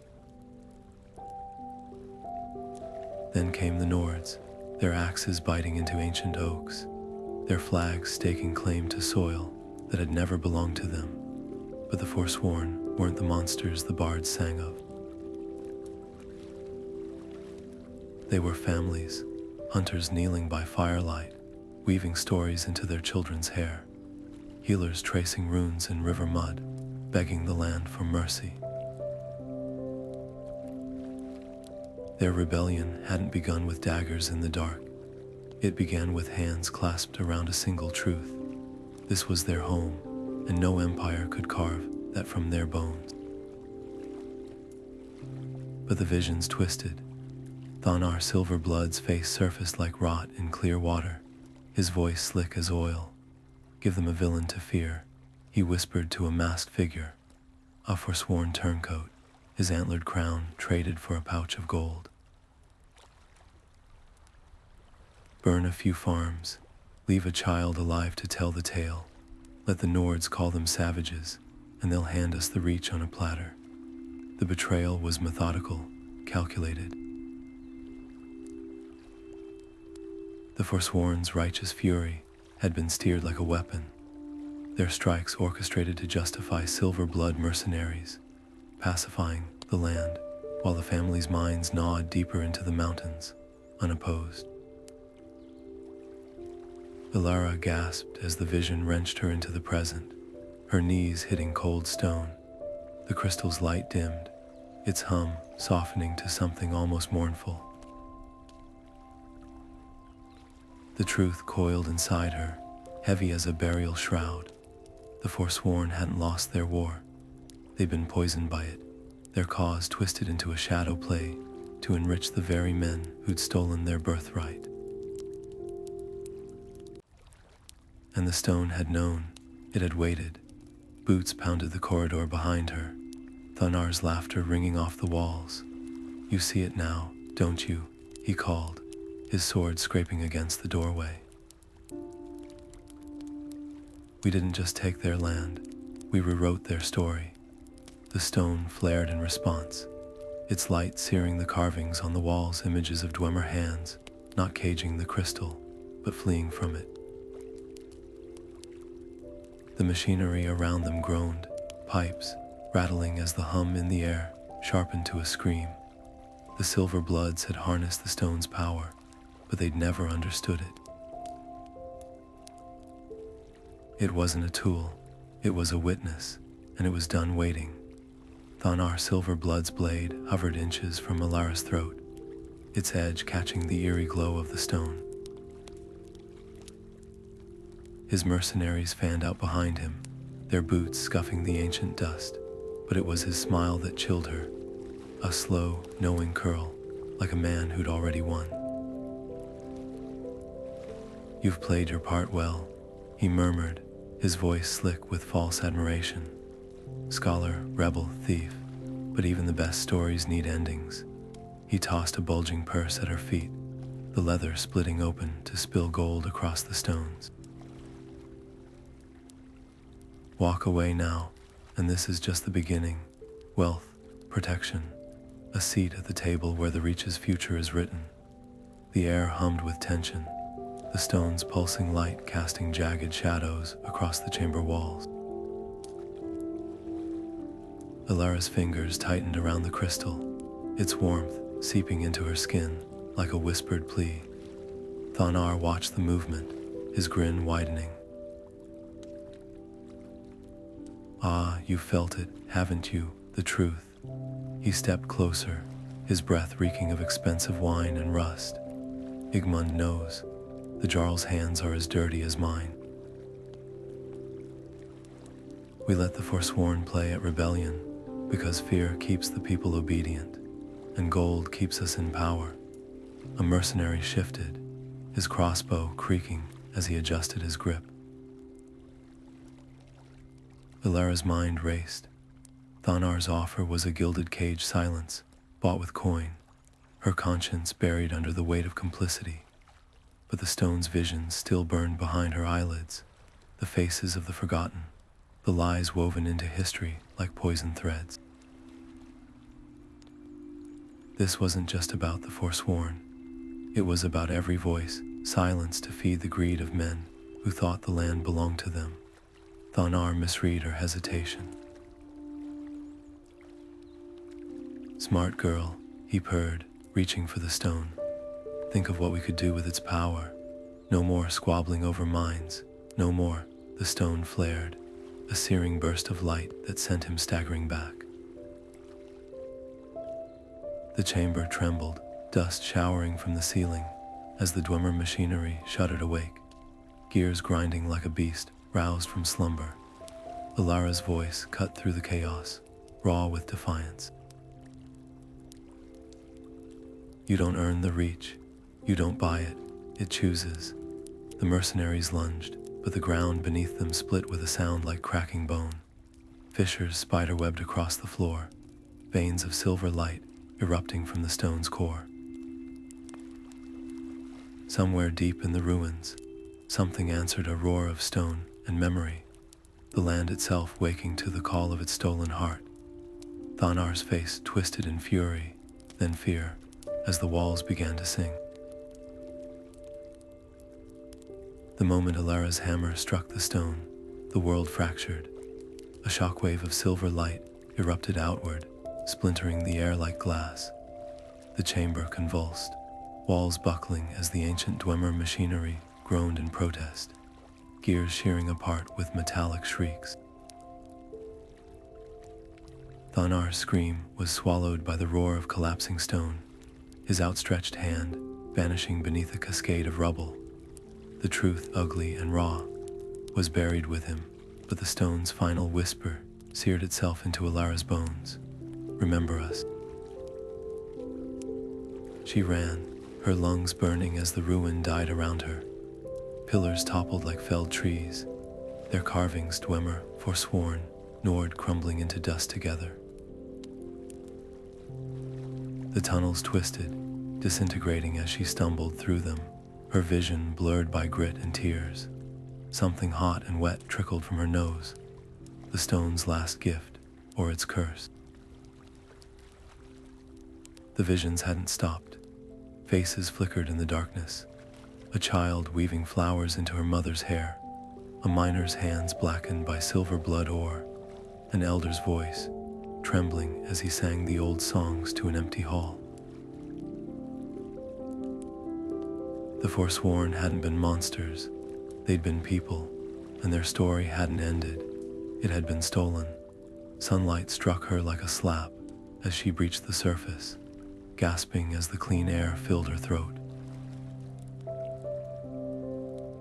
Then came the Nords, their axes biting into ancient oaks, their flags staking claim to soil that had never belonged to them. But the Forsworn weren't the monsters the bards sang of. They were families, hunters kneeling by firelight, weaving stories into their children's hair, healers tracing runes in river mud, begging the land for mercy. Their rebellion hadn't begun with daggers in the dark. It began with hands clasped around a single truth. This was their home, and no empire could carve that from their bones. But the visions twisted. Thonar Silverblood's face surfaced like rot in clear water, his voice slick as oil. "Give them a villain to fear," he whispered to a masked figure, a forsworn turncoat, his antlered crown traded for a pouch of gold. "Burn a few farms, leave a child alive to tell the tale. Let the Nords call them savages, and they'll hand us the Reach on a platter." The betrayal was methodical, calculated. The Forsworn's righteous fury had been steered like a weapon, their strikes orchestrated to justify Silverblood mercenaries, pacifying the land while the family's minds gnawed deeper into the mountains, unopposed. Elara gasped as the vision wrenched her into the present, her knees hitting cold stone. The crystal's light dimmed, its hum softening to something almost mournful. The truth coiled inside her, heavy as a burial shroud. The Forsworn hadn't lost their war. They'd been poisoned by it, their cause twisted into a shadow play to enrich the very men who'd stolen their birthright. And the stone had known, it had waited. Boots pounded the corridor behind her, Thonar's laughter ringing off the walls. "You see it now, don't you?" he called, his sword scraping against the doorway. "We didn't just take their land, we rewrote their story." The stone flared in response, its light searing the carvings on the walls, images of Dwemer hands, not caging the crystal, but fleeing from it. The machinery around them groaned, pipes rattling as the hum in the air sharpened to a scream. The Silverbloods had harnessed the stone's power, but they'd never understood it. It wasn't a tool, it was a witness, and it was done waiting. Thonar Silverblood's blade hovered inches from Alara's throat, its edge catching the eerie glow of the stone. His mercenaries fanned out behind him, their boots scuffing the ancient dust, but it was his smile that chilled her, a slow, knowing curl, like a man who'd already won. "You've played your part well," he murmured, his voice slick with false admiration. "Scholar, rebel, thief, but even the best stories need endings." He tossed a bulging purse at her feet, the leather splitting open to spill gold across the stones. "Walk away now, and this is just the beginning. Wealth, protection, a seat at the table where the Reach's future is written." The air hummed with tension, the stone's pulsing light casting jagged shadows across the chamber walls. Alara's fingers tightened around the crystal, its warmth seeping into her skin like a whispered plea. Thonar watched the movement, his grin widening. "Ah, you felt it, haven't you, the truth?" He stepped closer, his breath reeking of expensive wine and rust. "Igmund knows. The Jarl's hands are as dirty as mine. We let the Forsworn play at rebellion because fear keeps the people obedient, and gold keeps us in power." A mercenary shifted, his crossbow creaking as he adjusted his grip. Elara's mind raced. Thonar's offer was a gilded cage silence, bought with coin, her conscience buried under the weight of complicity. But the stone's visions still burned behind her eyelids, the faces of the forgotten, the lies woven into history like poison threads. This wasn't just about the Forsworn. It was about every voice silenced to feed the greed of men who thought the land belonged to them. Thonar misread her hesitation. "Smart girl," he purred, reaching for the stone. Think of what we could do with its power. No more squabbling over mines. No more. The stone flared, a searing burst of light that sent him staggering back. The chamber trembled, dust showering from the ceiling as the Dwemer machinery shuddered awake, gears grinding like a beast roused from slumber. Alara's voice cut through the chaos, raw with defiance. You don't earn the reach. You don't buy it. It chooses. The mercenaries lunged, but the ground beneath them split with a sound like cracking bone. Fissures spiderwebbed across the floor, veins of silver light erupting from the stone's core. Somewhere deep in the ruins, something answered a roar of stone and memory, the land itself waking to the call of its stolen heart. Thonar's face twisted in fury, then fear, as the walls began to sing. The moment Alara's hammer struck the stone, the world fractured. A shockwave of silver light erupted outward, splintering the air like glass. The chamber convulsed, walls buckling as the ancient Dwemer machinery groaned in protest, gears shearing apart with metallic shrieks. Thonar's scream was swallowed by the roar of collapsing stone, his outstretched hand vanishing beneath a cascade of rubble. The truth, ugly and raw, was buried with him, but the stone's final whisper seared itself into Alara's bones. Remember us. She ran, her lungs burning as the ruin died around her. Pillars toppled like felled trees, their carvings Dwemer, Forsworn, Nord crumbling into dust together. The tunnels twisted, disintegrating as she stumbled through them, her vision blurred by grit and tears. Something hot and wet trickled from her nose, the stone's last gift, or its curse. The visions hadn't stopped. Faces flickered in the darkness. A child weaving flowers into her mother's hair, a miner's hands blackened by silver blood ore, an elder's voice, trembling as he sang the old songs to an empty hall. The Forsworn hadn't been monsters, they'd been people, and their story hadn't ended. It had been stolen. Sunlight struck her like a slap as she breached the surface, gasping as the clean air filled her throat.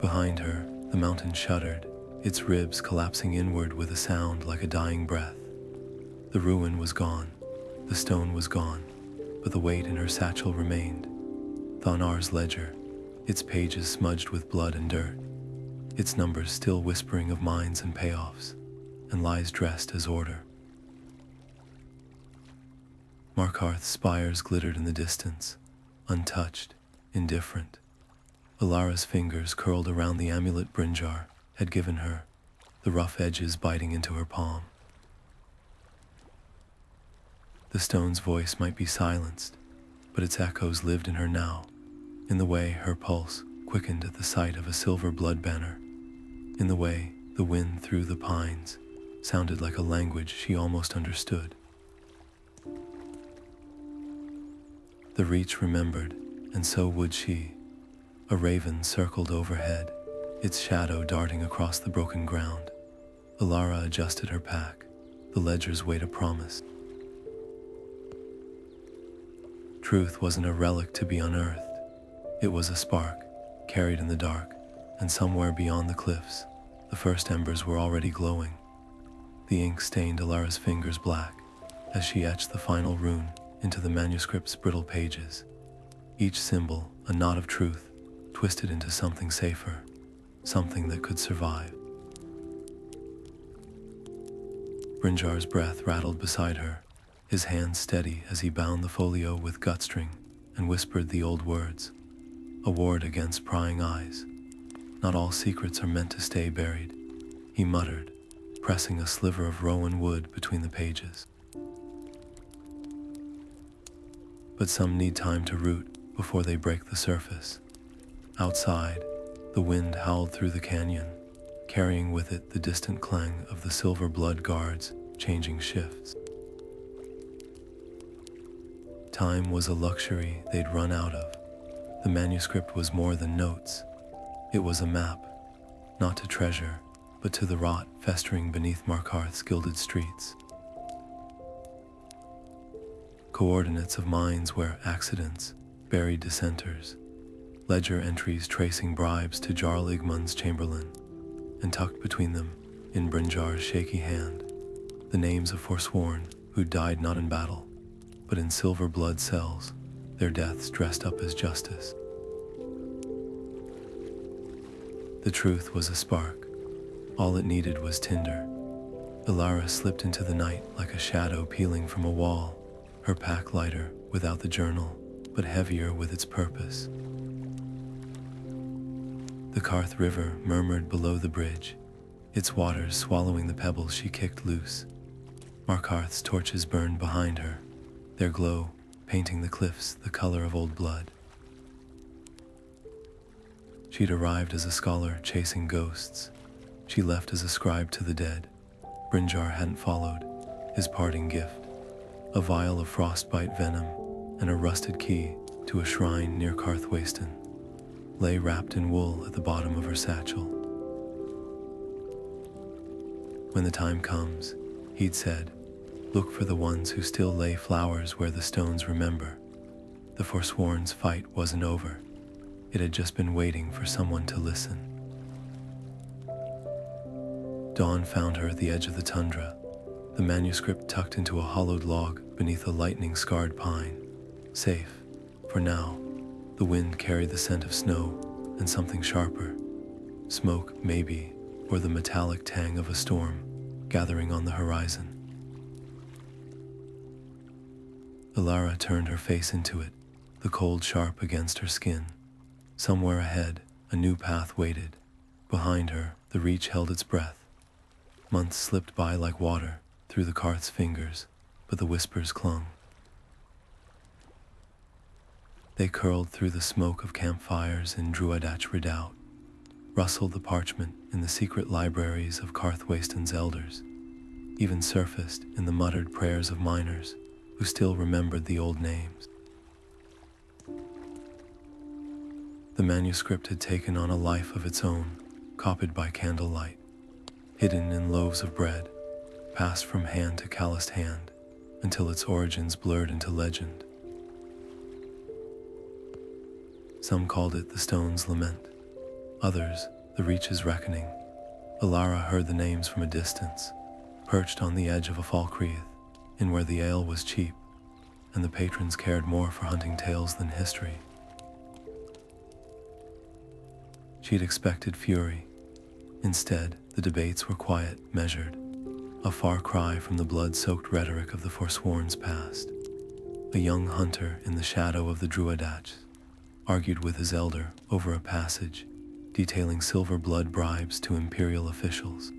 Behind her, the mountain shuddered, its ribs collapsing inward with a sound like a dying breath. The ruin was gone, the stone was gone, but the weight in her satchel remained. Thonar's ledger, its pages smudged with blood and dirt, its numbers still whispering of mines and payoffs, and lies dressed as order. Markarth's spires glittered in the distance, untouched, indifferent. Alara's fingers curled around the amulet Brinjar had given her, the rough edges biting into her palm. The stone's voice might be silenced, but its echoes lived in her now, in the way her pulse quickened at the sight of a silver blood banner, in the way the wind through the pines sounded like a language she almost understood. The Reach remembered, and so would she. A raven circled overhead, its shadow darting across the broken ground. Alara adjusted her pack, the ledger's weight a promise. Truth wasn't a relic to be unearthed. It was a spark, carried in the dark, and somewhere beyond the cliffs, the first embers were already glowing. The ink stained Alara's fingers black as she etched the final rune into the manuscript's brittle pages. Each symbol, a knot of truth, twisted into something safer, something that could survive. Brinjar's breath rattled beside her, his hands steady as he bound the folio with gutstring and whispered the old words. A ward against prying eyes. Not all secrets are meant to stay buried, he muttered, pressing a sliver of rowan wood between the pages. But some need time to root before they break the surface. Outside, the wind howled through the canyon, carrying with it the distant clang of the silver blood guards changing shifts. Time was a luxury they'd run out of. The manuscript was more than notes. It was a map, not to treasure, but to the rot festering beneath Markarth's gilded streets. Coordinates of mines where accidents buried dissenters, ledger entries tracing bribes to Jarl Igmund's chamberlain, and tucked between them, in Brynjar's shaky hand, the names of Forsworn who died not in battle, but in silver blood cells, their deaths dressed up as justice. The truth was a spark. All it needed was tinder. Elara slipped into the night like a shadow peeling from a wall, her pack lighter without the journal, but heavier with its purpose. The Karth River murmured below the bridge, its waters swallowing the pebbles she kicked loose. Markarth's torches burned behind her, their glow painting the cliffs the color of old blood. She'd arrived as a scholar chasing ghosts. She left as a scribe to the dead. Brinjar hadn't followed, his parting gift, a vial of frostbite venom and a rusted key to a shrine near Karthwasten, lay wrapped in wool at the bottom of her satchel. When the time comes, he'd said, look for the ones who still lay flowers where the stones remember. The Forsworn's fight wasn't over. It had just been waiting for someone to listen. Dawn found her at the edge of the tundra, the manuscript tucked into a hollowed log beneath a lightning-scarred pine. Safe, for now. The wind carried the scent of snow and something sharper. Smoke, maybe, or the metallic tang of a storm gathering on the horizon. Alara turned her face into it, the cold sharp against her skin. Somewhere ahead, a new path waited. Behind her, the reach held its breath. Months slipped by like water through the Karth's fingers, but the whispers clung. They curled through the smoke of campfires in Drudatch redoubt, rustled the parchment in the secret libraries of Karthwasten's elders, even surfaced in the muttered prayers of miners who still remembered the old names. The manuscript had taken on a life of its own, copied by candlelight, hidden in loaves of bread, passed from hand to calloused hand, until its origins blurred into legend. Some called it the Stone's Lament, others the Reach's Reckoning. Alara heard the names from a distance, perched on the edge of a falkreath, in where the ale was cheap, and the patrons cared more for hunting tales than history. She'd expected fury. Instead, the debates were quiet, measured, a far cry from the blood-soaked rhetoric of the Forsworn's past. A young hunter in the shadow of the Drudatch argued with his elder over a passage detailing silver blood bribes to imperial officials.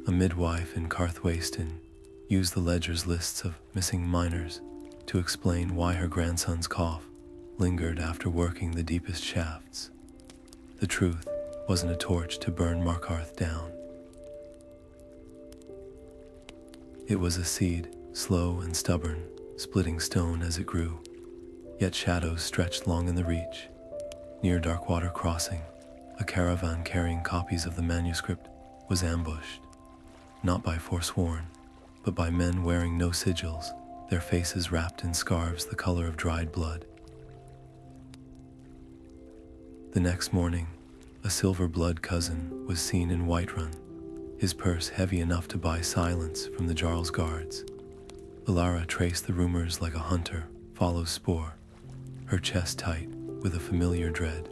A midwife in Karthwasten used the ledger's lists of missing miners to explain why her grandson's cough lingered after working the deepest shafts. The truth wasn't a torch to burn Markarth down. It was a seed, slow and stubborn, splitting stone as it grew, yet shadows stretched long in the reach. Near Darkwater Crossing, a caravan carrying copies of the manuscript was ambushed, not by Forsworn, but by men wearing no sigils, their faces wrapped in scarves the color of dried blood. The next morning, a silver blood cousin was seen in Whiterun, his purse heavy enough to buy silence from the Jarl's guards. Alara traced the rumors like a hunter follows spoor, her chest tight with a familiar dread.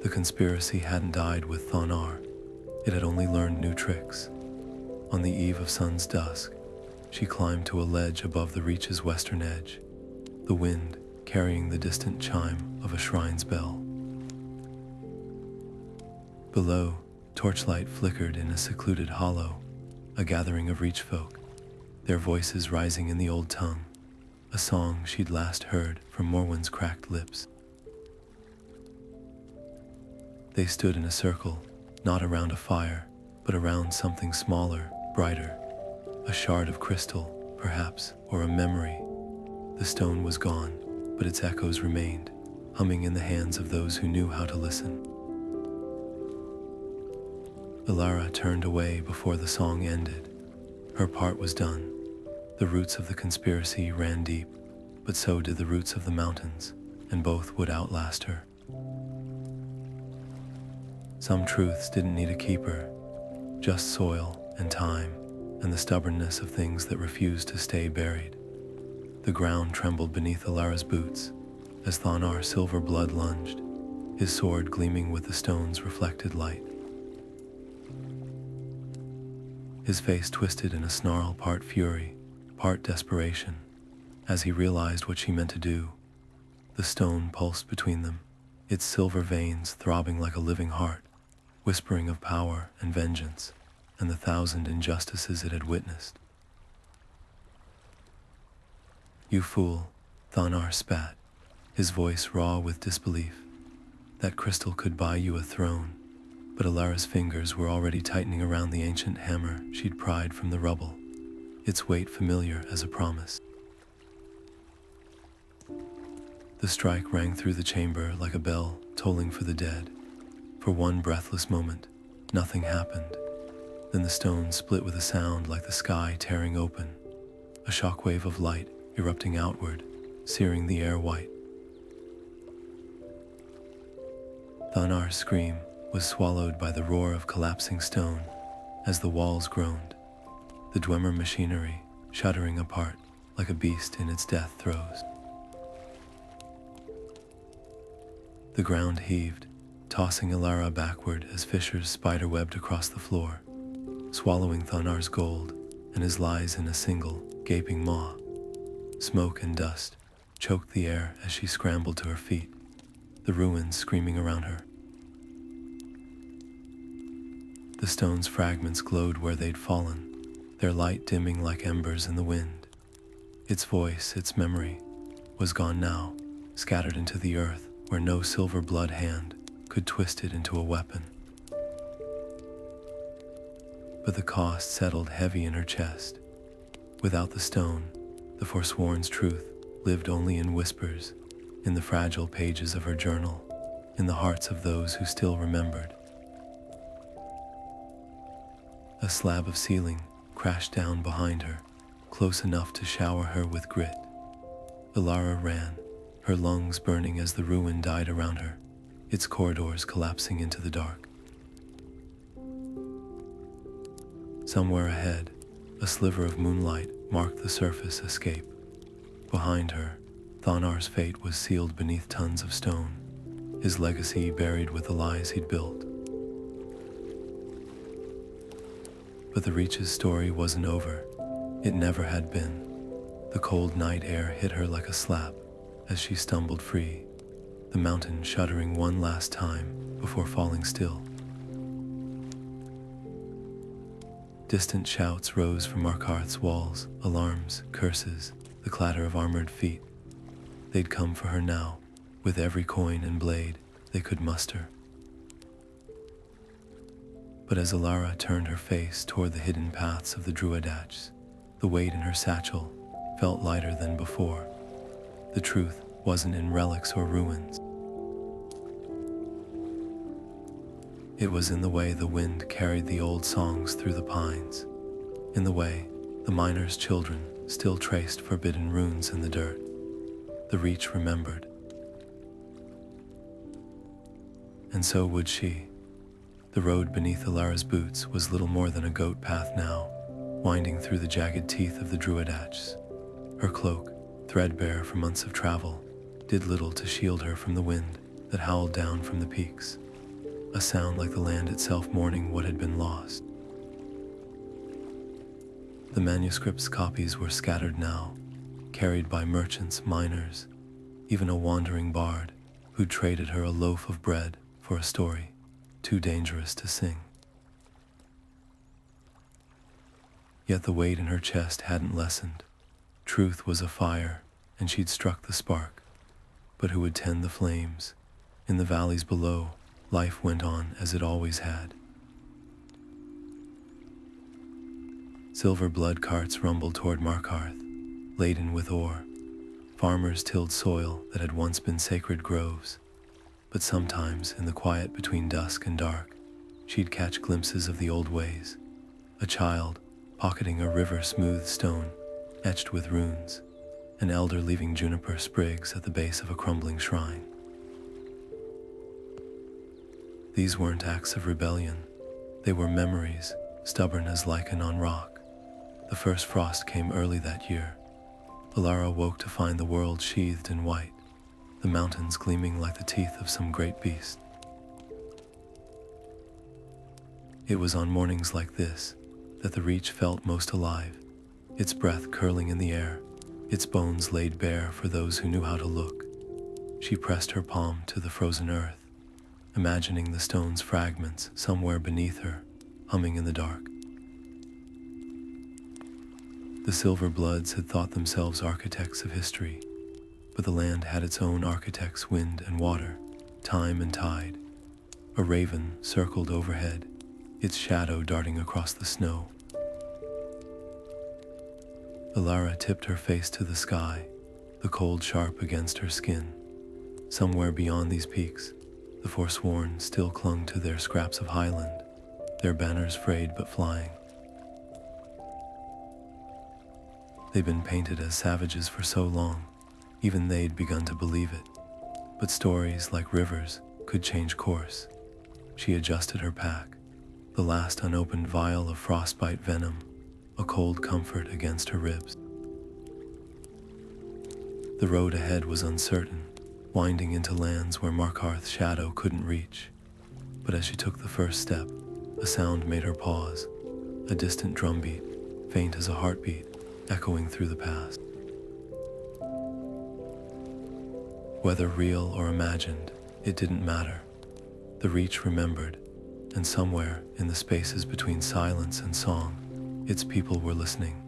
The conspiracy hadn't died with Thonar. It had only learned new tricks. On the eve of sun's dusk, she climbed to a ledge above the Reach's western edge, the wind carrying the distant chime of a shrine's bell. Below, torchlight flickered in a secluded hollow, a gathering of Reachfolk, their voices rising in the old tongue, a song she'd last heard from Morwin's cracked lips. They stood in a circle, not around a fire, but around something smaller, brighter, a shard of crystal perhaps, or a memory. The stone was gone, but its echoes remained, humming in the hands of those who knew how to listen. Elara turned away before the song ended. Her part was done. The roots of the conspiracy ran deep, but so did the roots of the mountains, and both would outlast her. Some truths didn't need a keeper, just soil and time, and the stubbornness of things that refused to stay buried. The ground trembled beneath Alara's boots as Thonar's silver blood lunged, his sword gleaming with the stone's reflected light. His face twisted in a snarl, part fury, part desperation, as he realized what she meant to do. The stone pulsed between them, its silver veins throbbing like a living heart, whispering of power and vengeance, and the thousand injustices it had witnessed. "You fool," Thonar spat, his voice raw with disbelief. "That crystal could buy you a throne." But Alara's fingers were already tightening around the ancient hammer she'd pried from the rubble, its weight familiar as a promise. The strike rang through the chamber like a bell tolling for the dead. For one breathless moment, nothing happened. Then the stone split with a sound like the sky tearing open, a shockwave of light erupting outward, searing the air white. Thonar's scream was swallowed by the roar of collapsing stone as the walls groaned, the Dwemer machinery shuddering apart like a beast in its death throes. The ground heaved, tossing Elara backward as fissures spiderwebbed across the floor, swallowing Thonar's gold and his lies in a single, gaping maw. Smoke and dust choked the air as she scrambled to her feet, the ruins screaming around her. The stone's fragments glowed where they'd fallen, their light dimming like embers in the wind. Its voice, its memory, was gone now, scattered into the earth where no silver blood hand could twist it into a weapon. But the cost settled heavy in her chest. Without the stone, the Forsworn's truth lived only in whispers, in the fragile pages of her journal, in the hearts of those who still remembered. A slab of ceiling crashed down behind her, close enough to shower her with grit. Elara ran, her lungs burning as the ruin died around her, its corridors collapsing into the dark. Somewhere ahead, a sliver of moonlight marked the surface escape. Behind her, Thonar's fate was sealed beneath tons of stone, his legacy buried with the lies he'd built. But the Reach's story wasn't over. It never had been. The cold night air hit her like a slap as she stumbled free, the mountain shuddering one last time before falling still. Distant shouts rose from Markarth's walls, alarms, curses, the clatter of armored feet. They'd come for her now, with every coin and blade they could muster. But as Alara turned her face toward the hidden paths of the Drudatch, the weight in her satchel felt lighter than before. The truth wasn't in relics or ruins. It was in the way the wind carried the old songs through the pines, in the way the miners' children still traced forbidden runes in the dirt. The Reach remembered. And so would she. The road beneath Alara's boots was little more than a goat path now, winding through the jagged teeth of the Drudatch. Her cloak, threadbare from months of travel, did little to shield her from the wind that howled down from the peaks, a sound like the land itself mourning what had been lost. The manuscript's copies were scattered now, carried by merchants, miners, even a wandering bard who'd traded her a loaf of bread for a story too dangerous to sing. Yet the weight in her chest hadn't lessened. Truth was afire, and she'd struck the spark. But who would tend the flames? In the valleys below, life went on as it always had. Silver blood carts rumbled toward Markarth, laden with ore. Farmers tilled soil that had once been sacred groves, but sometimes in the quiet between dusk and dark, she'd catch glimpses of the old ways. A child pocketing a river-smooth stone etched with runes, an elder leaving juniper sprigs at the base of a crumbling shrine. These weren't acts of rebellion. They were memories, stubborn as lichen on rock. The first frost came early that year. Alara woke to find the world sheathed in white, the mountains gleaming like the teeth of some great beast. It was on mornings like this that the Reach felt most alive, its breath curling in the air, its bones laid bare for those who knew how to look. She pressed her palm to the frozen earth, imagining the stone's fragments somewhere beneath her, humming in the dark. The Silver Bloods had thought themselves architects of history, but the land had its own architects, wind and water, time and tide. A raven circled overhead, its shadow darting across the snow. Elara tipped her face to the sky, the cold sharp against her skin. Somewhere beyond these peaks, the Forsworn still clung to their scraps of highland, their banners frayed but flying. They'd been painted as savages for so long, even they'd begun to believe it. But stories, like rivers, could change course. She adjusted her pack, the last unopened vial of frostbite venom, a cold comfort against her ribs. The road ahead was uncertain, winding into lands where Markarth's shadow couldn't reach. But as she took the first step, a sound made her pause, a distant drumbeat, faint as a heartbeat, echoing through the past. Whether real or imagined, it didn't matter. The Reach remembered, and somewhere in the spaces between silence and song, its people were listening.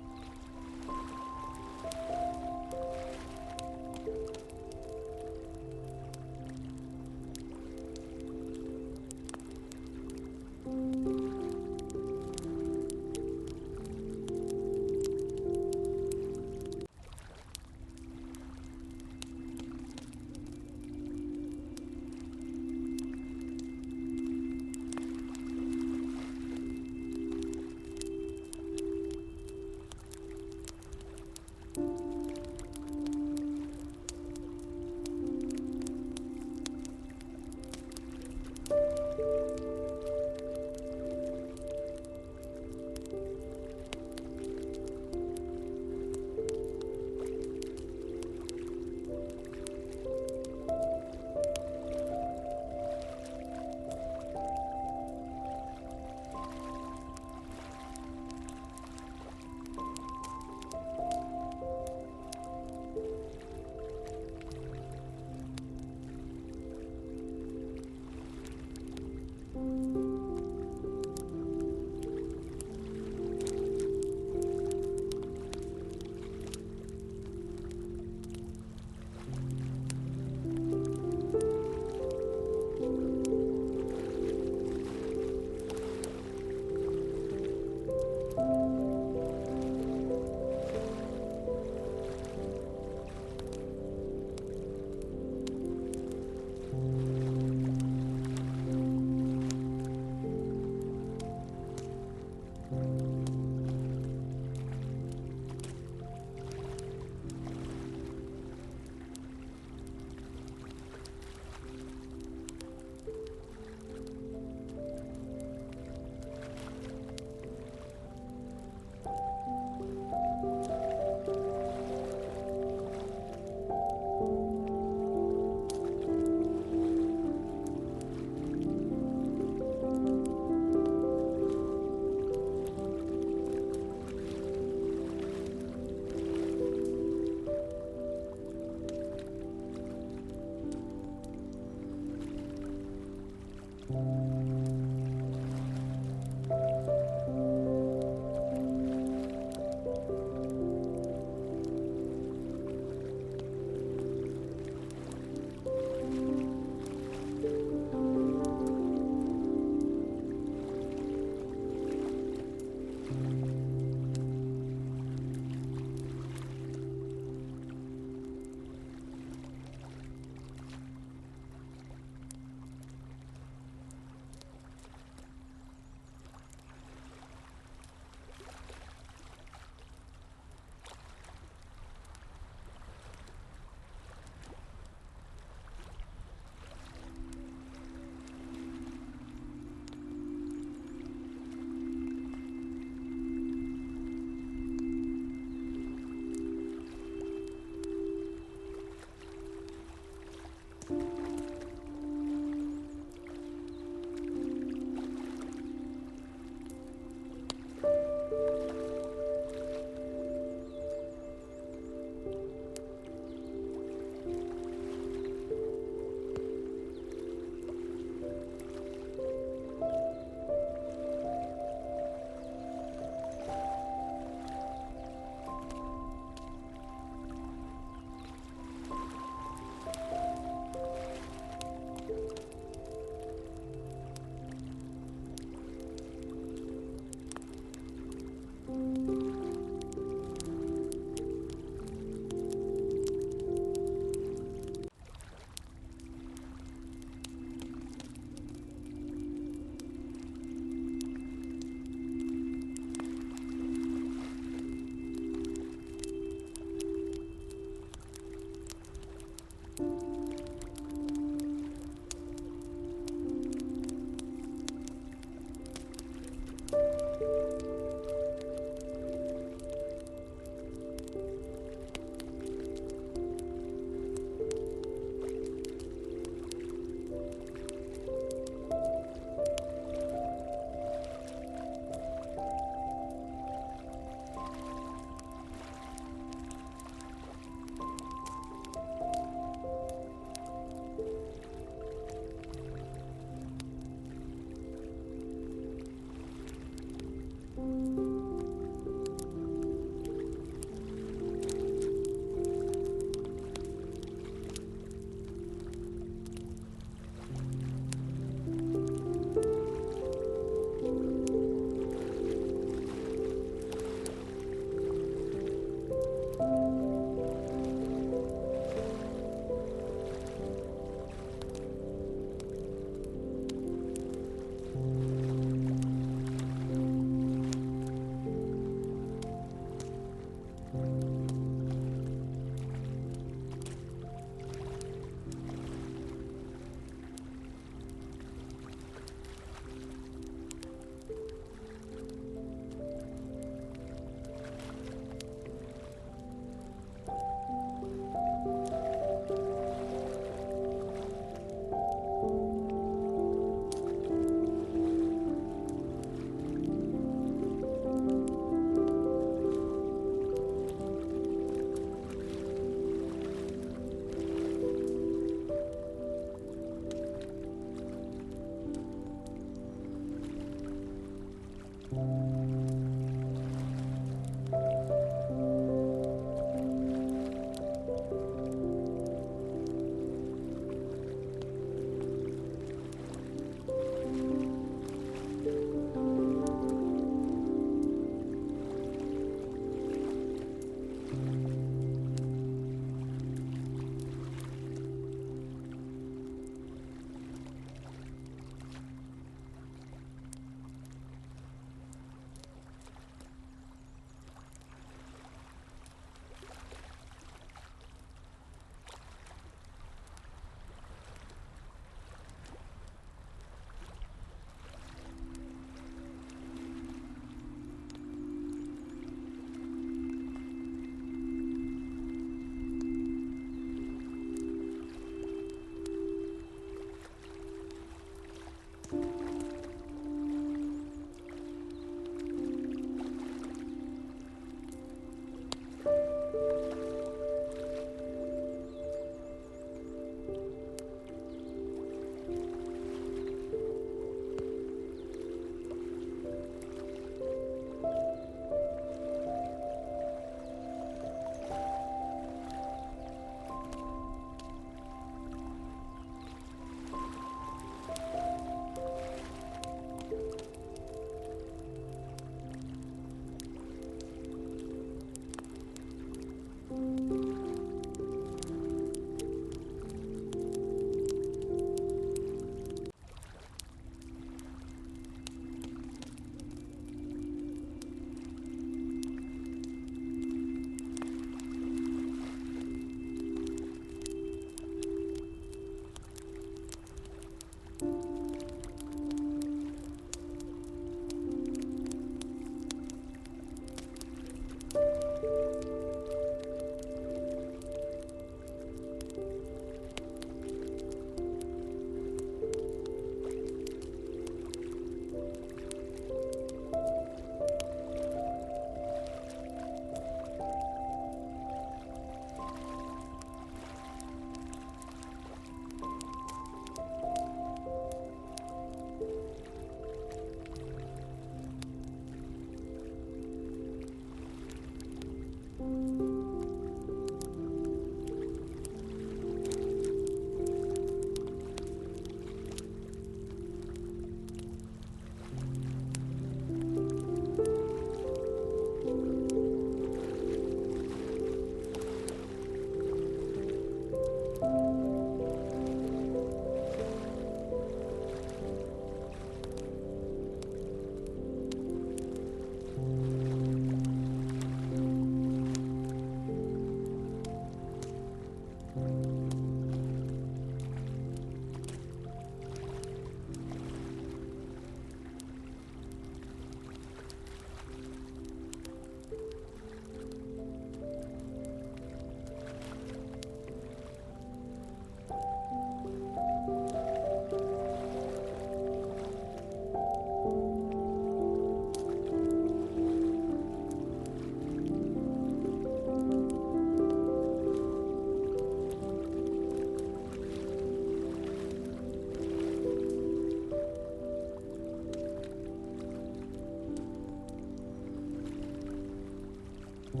Thank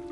you.